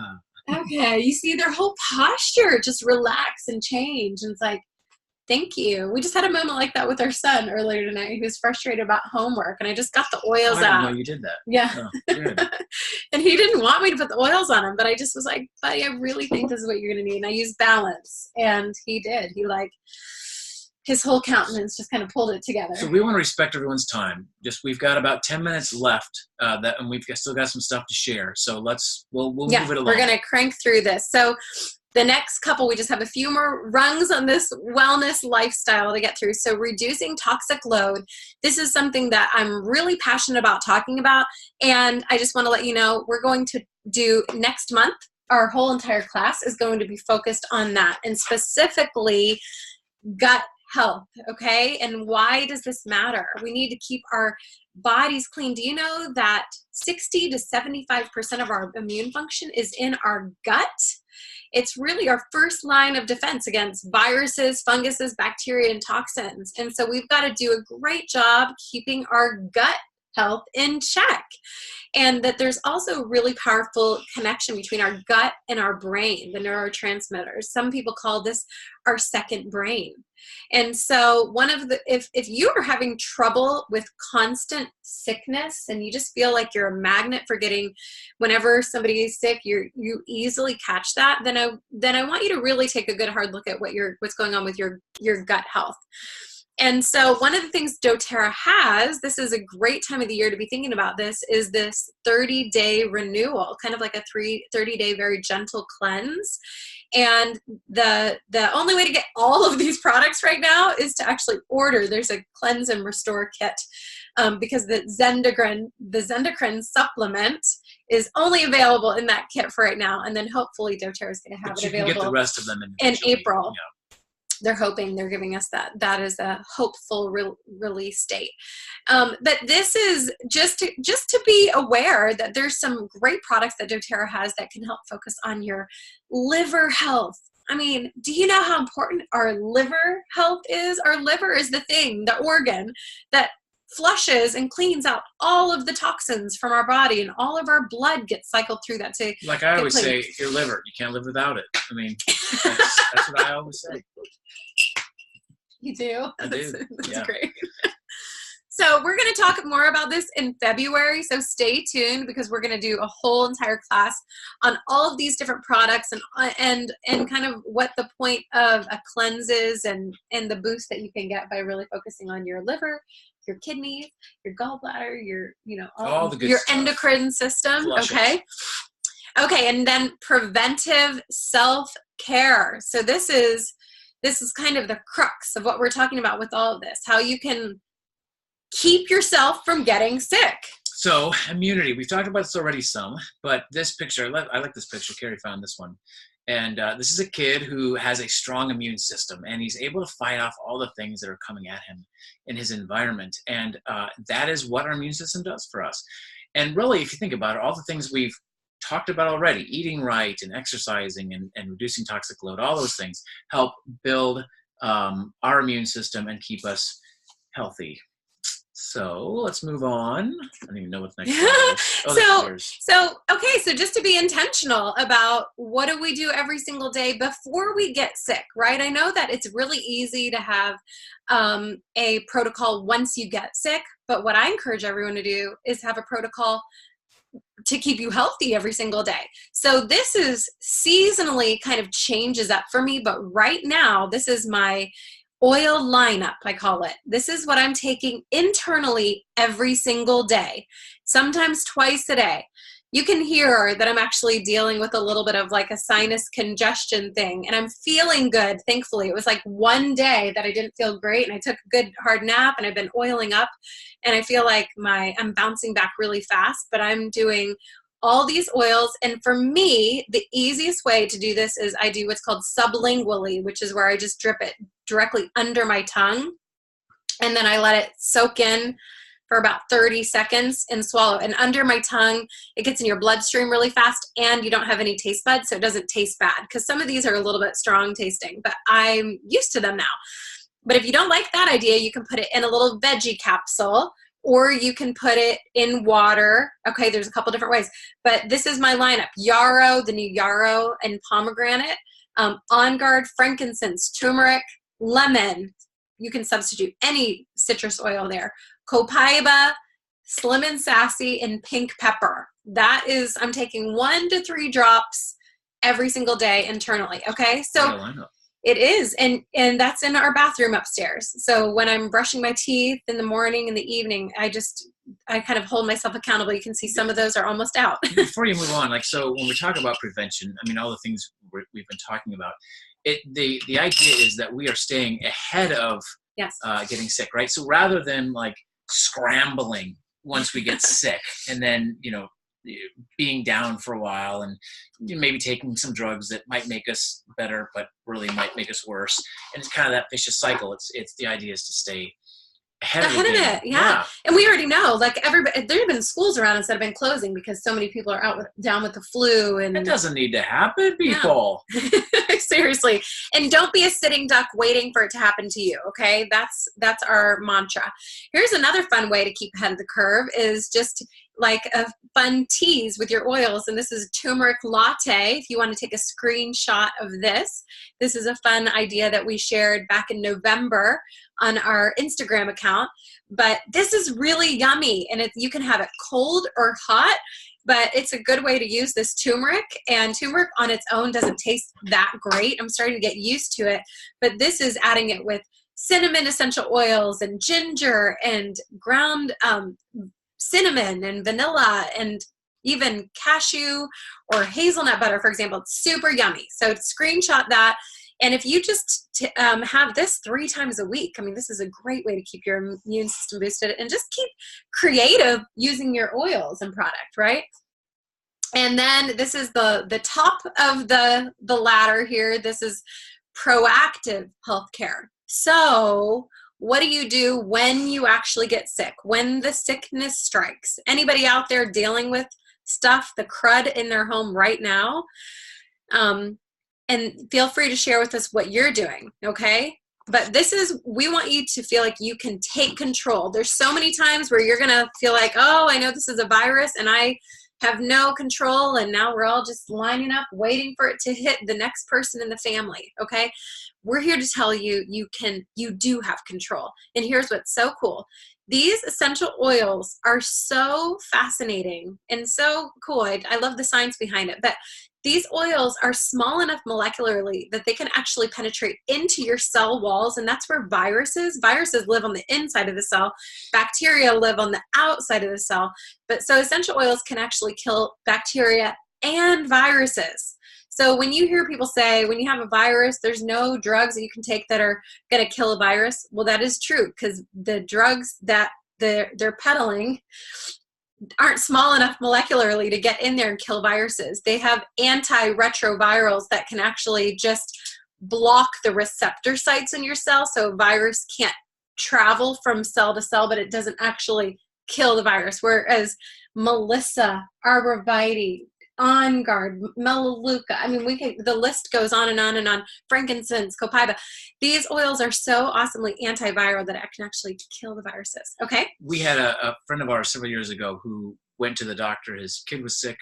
Okay. You see their whole posture just relax and change. And it's like, thank you. We just had a moment like that with our son earlier tonight. He was frustrated about homework, and I just got the oils out. I didn't know you did that. Yeah. Oh, good. And he didn't want me to put the oils on him, but I just was like, buddy, I really think this is what you're going to need. And I used Balance, and he did. He his whole countenance just kind of pulled it together. So we want to respect everyone's time. We've got about 10 minutes left, and we've still got some stuff to share. So we'll move it along. We're going to crank through this. So the next couple, we just have a few more rungs on this wellness lifestyle to get through. So reducing toxic load. This is something that I'm really passionate about talking about. And I just want to let you know, we're going to do next month. Our whole entire class is going to be focused on that, and specifically gut health. Okay. And why does this matter? We need to keep our bodies clean. Do you know that 60 to 75% of our immune function is in our gut? It's really our first line of defense against viruses, funguses, bacteria, and toxins. And so we've got to do a great job keeping our gut health in check. And that there's also a really powerful connection between our gut and our brain, the neurotransmitters. Some people call this our second brain. And so if you are having trouble with constant sickness and you just feel like you're a magnet for whenever somebody is sick, you easily catch that, then I want you to really take a good hard look at what's going on with your gut health. And so one of the things doTERRA has, this is a great time of the year to be thinking about this, is this 30-day renewal, kind of like a 30-day very gentle cleanse. And the only way to get all of these products right now is to actually order. There's a cleanse and restore kit, because the Zendocrine supplement is only available in that kit for right now. And then hopefully doTERRA is going to have it available. You can get the rest of them in April. Yeah. They're hoping, they're giving us that is a hopeful release date. But this is just to be aware that there's some great products that doTERRA has that can help focus on your liver health. I mean, do you know how important our liver health is? Our liver is the organ that flushes and cleans out all of the toxins from our body, and all of our blood gets cycled through that. Like I always say, your liver, you can't live without it. I mean, that's what I always say. You do? I do. That's Yeah. great. So we're going to talk more about this in February. So stay tuned because we're going to do a whole entire class on all of these different products and kind of what the point of a cleanse is and the boost that you can get by really focusing on your liver, your kidneys, your gallbladder, your, all the good your stuff. Endocrine system. Flush Okay. Okay. And then preventive self-care. So this is kind of the crux of what we're talking about with all of this, how you can keep yourself from getting sick. So immunity, we've talked about this already some, but this picture, I like this picture. Carrie found this one. And this is a kid who has a strong immune system, and he's able to fight off all the things that are coming at him in his environment. And that is what our immune system does for us. And really, if you think about it, all the things we've talked about already, eating right and exercising and reducing toxic load, all those things help build our immune system and keep us healthy. So let's move on. I don't even know what's next. So just to be intentional about what do we do every single day before we get sick, right? I know that it's really easy to have a protocol once you get sick, but what I encourage everyone to do is have a protocol to keep you healthy every single day. So this is seasonally kind of changes up for me, but right now this is my oil lineup, I call it. This is what I'm taking internally every single day, sometimes twice a day. You can hear that I'm actually dealing with a little bit of like a sinus congestion thing, and I'm feeling good, thankfully. It was like one day that I didn't feel great, and I took a good hard nap, and I've been oiling up, and I feel like I'm bouncing back really fast, but I'm doing all these oils. And for me, the easiest way to do this is I do what's called sublingually, which is where I just drip it directly under my tongue. And then I let it soak in for about 30 seconds and swallow. And under my tongue, it gets in your bloodstream really fast, and you don't have any taste buds, so it doesn't taste bad. Because some of these are a little bit strong tasting, but I'm used to them now. But if you don't like that idea, you can put it in a little veggie capsule, or you can put it in water. Okay, there's a couple different ways. But this is my lineup. Yarrow, the new yarrow and pomegranate, On Guard, frankincense, turmeric, lemon. You can substitute any citrus oil there. Copaiba, Slim and Sassy, and pink pepper. That is, I'm taking 1 to 3 drops every single day internally. Okay, so it is, and that's in our bathroom upstairs. So when I'm brushing my teeth in the morning and the evening, I kind of hold myself accountable. You can see some of those are almost out. Before you move on, so when we talk about prevention, I mean, all the things we've been talking about, the idea is that we are staying ahead of getting sick, right? So rather than like scrambling once we get sick and then, being down for a while and maybe taking some drugs that might make us better, but really might make us worse. And it's kind of that vicious cycle. It's the idea is to stay ahead of it. Yeah. And we already know, like there have been schools around us that have been closing because so many people are down with the flu. And it doesn't need to happen, people. No. Seriously. And don't be a sitting duck waiting for it to happen to you. Okay. That's our mantra. Here's another fun way to keep ahead of the curve is just like a fun tease with your oils. And this is Turmeric Latte. If you want to take a screenshot of this is a fun idea that we shared back in November on our Instagram account. But this is really yummy, and you can have it cold or hot, but it's a good way to use this turmeric. And turmeric on its own doesn't taste that great. I'm starting to get used to it, but this is adding it with cinnamon essential oils and ginger and ground cinnamon and vanilla and even cashew or hazelnut butter, for example. It's super yummy. So screenshot that. And if you just have this 3 times a week, I mean, this is a great way to keep your immune system boosted and just keep creative using your oils and product, right? And then this is the top of the ladder here. This is proactive healthcare. So what do you do when you actually get sick? When the sickness strikes? Anybody out there dealing with stuff, the crud in their home right now? And feel free to share with us what you're doing, okay? But we want you to feel like you can take control. There's so many times where you're gonna feel like, oh, I know this is a virus and I have no control, and now we're all just lining up waiting for it to hit the next person in the family, okay? we're here to tell you, you do have control. And here's what's so cool. These essential oils are so fascinating and so cool. I love the science behind it, but these oils are small enough molecularly that they can actually penetrate into your cell walls, and that's where viruses live on the inside of the cell. Bacteria live on the outside of the cell. But so essential oils can actually kill bacteria and viruses. So when you hear people say, when you have a virus, there's no drugs that you can take that are going to kill a virus, well, that is true, because the drugs that they're peddling aren't small enough molecularly to get in there and kill viruses. They have antiretrovirals that can actually just block the receptor sites in your cell, so a virus can't travel from cell to cell, but it doesn't actually kill the virus. Whereas Melissa, Arborvitae, On Guard, Melaleuca, I mean, the list goes on and on and on. Frankincense, copaiba. These oils are so awesomely antiviral that it can actually kill the viruses. Okay. We had a friend of ours several years ago who went to the doctor. His kid was sick.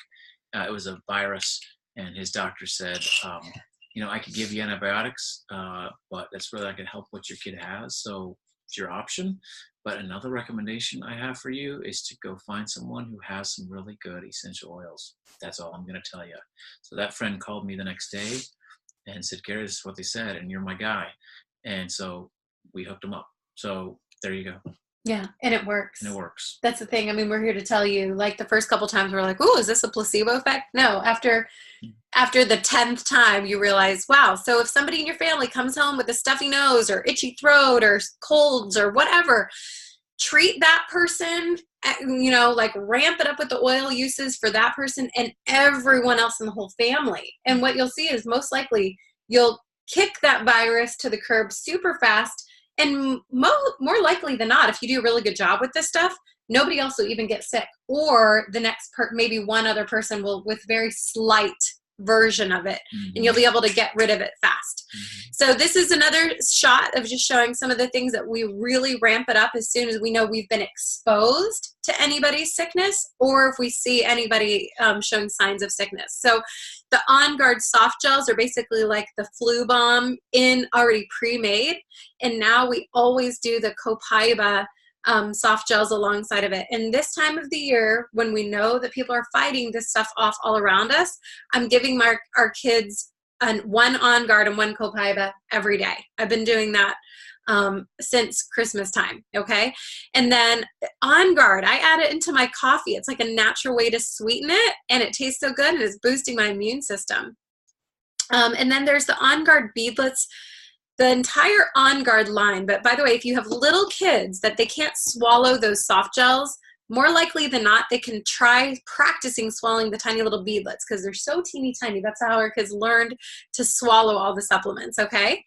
It was a virus, and his doctor said, I could give you antibiotics, but that's really not going to help what your kid has. So it's your option. But another recommendation I have for you is to go find someone who has some really good essential oils. That's all I'm going to tell you. So that friend called me the next day and said, Gary, this is what they said, and you're my guy. And so we hooked him up. So there you go. Yeah, and it works. And it works. That's the thing. I mean, we're here to tell you, like the first couple times we're like, oh, is this a placebo effect? No, after the 10th time you realize, wow, so if somebody in your family comes home with a stuffy nose or itchy throat or colds or whatever, treat that person, like ramp it up with the oil uses for that person and everyone else in the whole family. And what you'll see is most likely you'll kick that virus to the curb super fast. And more likely than not, if you do a really good job with this stuff, nobody else will even get sick. Or the next maybe one other person will with very slight version of it, and you'll be able to get rid of it fast. So this is another shot of just showing some of the things that we really ramp it up as soon as we know we've been exposed to anybody's sickness, or if we see anybody showing signs of sickness. So the On Guard soft gels are basically like the flu bomb already pre-made, and now we always do the copaiba soft gels alongside of it. And this time of the year, when we know that people are fighting this stuff off all around us, I'm giving our kids one On Guard and one copaiba every day. I've been doing that since Christmas time. Okay. And then On Guard, I add it into my coffee. It's like a natural way to sweeten it, and it tastes so good, and it's boosting my immune system. And then there's the On Guard beadlets, the entire On Guard line. But by the way, if you have little kids that they can't swallow those soft gels, more likely than not, they can try practicing swallowing the tiny little beadlets, because they're so teeny tiny. That's how our kids learned to swallow all the supplements. Okay.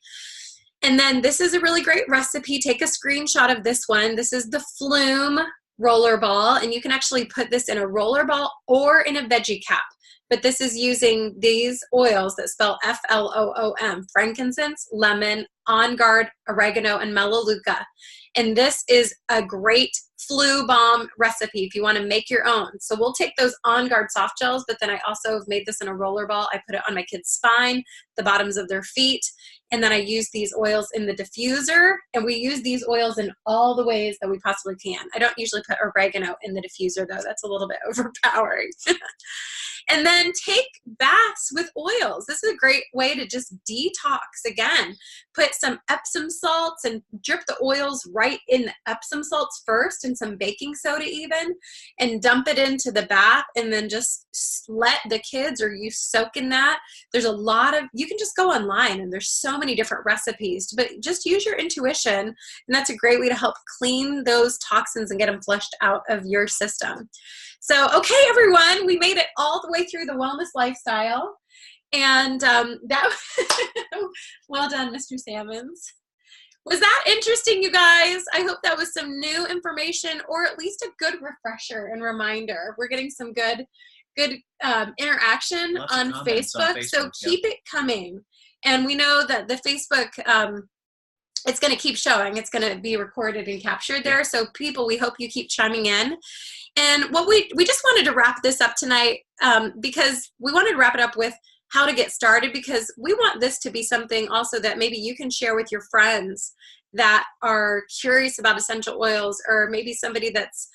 And then this is a really great recipe. Take a screenshot of this one. This is the Flume roller ball, and you can actually put this in a roller ball or in a veggie cap. But this is using these oils that spell F-L-O-O-M, frankincense, lemon, On Guard, oregano, and melaleuca. And this is a great flu bomb recipe if you want to make your own. So we'll take those On Guard soft gels, but then I also have made this in a roller ball. I put it on my kids' spine, the bottoms of their feet, and then I use these oils in the diffuser, and we use these oils in all the ways that we possibly can. I don't usually put oregano in the diffuser, though. That's a little bit overpowering. And then take baths with oils. This is a great way to just detox. Again, put some Epsom salts and drip the oils right in the Epsom salts first, and some baking soda even, and dump it into the bath, and then just let the kids or you soak in that. There's a lot of, you can just go online and there's so many different recipes, but just use your intuition, and that's a great way to help clean those toxins and get them flushed out of your system. So, okay, everyone, we made it all the way through the wellness lifestyle, and well done, Mr. Sammons. Was that interesting, you guys? I hope that was some new information, or at least a good refresher and reminder. We're getting some good interaction on Facebook, so keep it coming. And we know that the Facebook, it's going to keep showing. It's going to be recorded and captured there. So people, we hope you keep chiming in. And what we just wanted to wrap this up tonight, because we wanted to wrap it up with how to get started, because we want this to be something also that maybe you can share with your friends that are curious about essential oils, or maybe somebody that's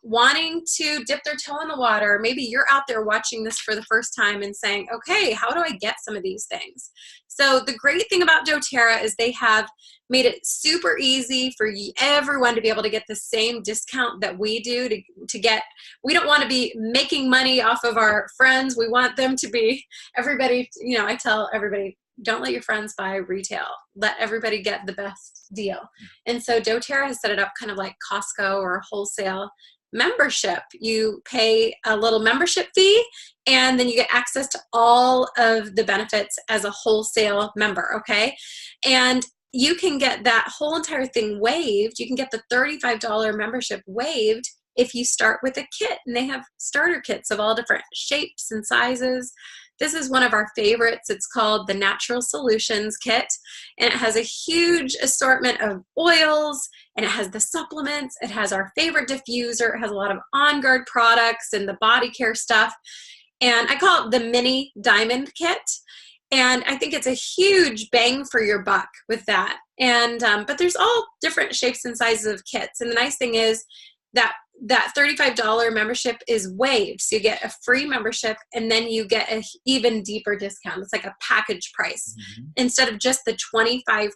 wanting to dip their toe in the water. Maybe you're out there watching this for the first time and saying, okay, how do I get some of these things? So the great thing about doTERRA is they have made it super easy for everyone to be able to get the same discount that we do to get. We don't want to be making money off of our friends. We want them to be, everybody, you know, I tell everybody, don't let your friends buy retail. Let everybody get the best deal. And so doTERRA has set it up kind of like Costco or wholesale membership. You pay a little membership fee, and then you get access to all of the benefits as a wholesale member, okay? And you can get that whole entire thing waived. You can get the $35 membership waived if you start with a kit, and they have starter kits of all different shapes and sizes. This is one of our favorites. It's called the Natural Solutions Kit, and it has a huge assortment of oils, and it has the supplements. It has our favorite diffuser. It has a lot of on-guard products and the body care stuff. And I call it the mini diamond kit. And I think it's a huge bang for your buck with that. And but there's all different shapes and sizes of kits. And the nice thing is that $35 membership is waived. So you get a free membership, and then you get an even deeper discount. It's like a package price. Instead of just the 25%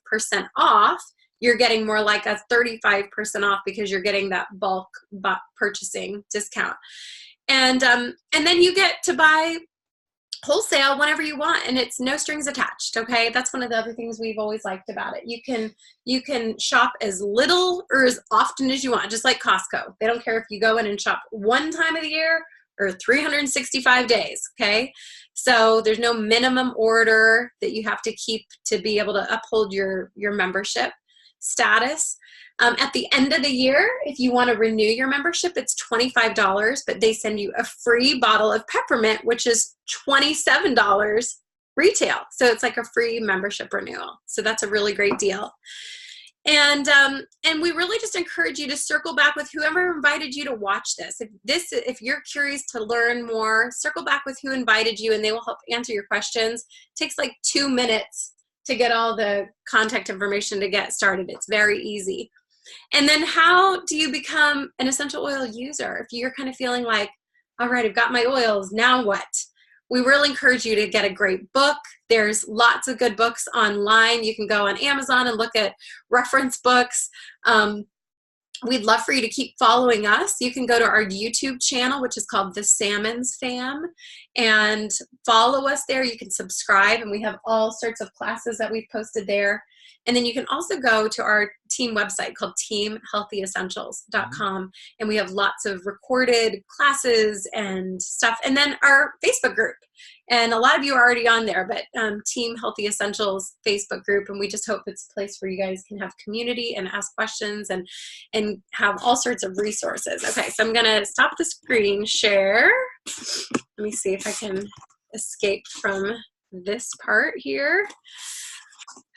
off, you're getting more like a 35% off, because you're getting that bulk purchasing discount. And then you get to buy wholesale whenever you want, and it's no strings attached. Okay, that's one of the other things we've always liked about it. You can shop as little or as often as you want, just like Costco. They don't care if you go in and shop one time of the year or 365 days. Okay, so there's no minimum order that you have to keep to be able to uphold your membership status. At the end of the year, if you want to renew your membership, it's $25, but they send you a free bottle of peppermint, which is $27 retail. So it's like a free membership renewal. So that's a really great deal. And we really just encourage you to circle back with whoever invited you to watch this. If you're curious to learn more, circle back with who invited you, and they will help answer your questions. It takes like 2 minutes to get all the contact information to get started. It's very easy. And then how do you become an essential oil user? If you're kind of feeling like, all right, I've got my oils, now what? We really encourage you to get a great book. There's lots of good books online. You can go on Amazon and look at reference books. We'd love for you to keep following us. You can go to our YouTube channel, which is called the Sammons Fam, and follow us there. You can subscribe, and we have all sorts of classes that we've posted there. And then you can also go to our team website called teamhealthyessentials.com, and we have lots of recorded classes and stuff. And then our Facebook group. And a lot of you are already on there, but Team Healthy Essentials Facebook group, and we just hope it's a place where you guys can have community and ask questions and have all sorts of resources. Okay, so I'm gonna stop the screen share. Let me see if I can escape from this part here.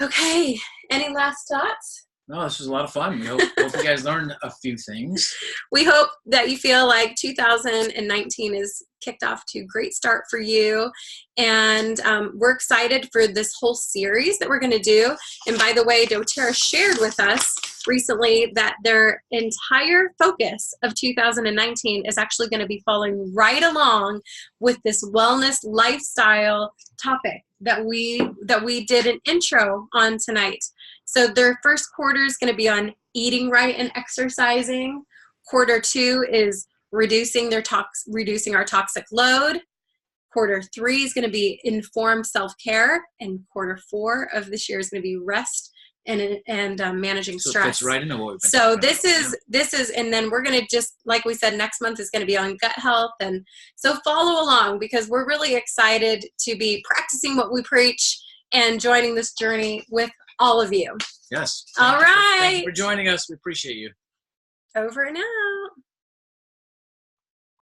Okay, any last thoughts? No, this was a lot of fun. We hope you guys learned a few things. We hope that you feel like 2019 is kicked off to a great start for you. And we're excited for this whole series that we're going to do. And by the way, doTERRA shared with us recently that their entire focus of 2019 is actually going to be following right along with this wellness lifestyle topic that we did an intro on tonight. So their first quarter is going to be on eating right and exercising. Quarter 2 is reducing our toxic load. Quarter 3 is going to be informed self-care, and quarter 4 of this year is going to be rest and managing stress. That's right into what we've been So talking this is, and then we're going to just, like we said, next month is going to be on gut health. And so follow along, because we're really excited to be practicing what we preach and joining this journey with all of you. Yes. All right. Thank you for joining us. We appreciate you. Over and out.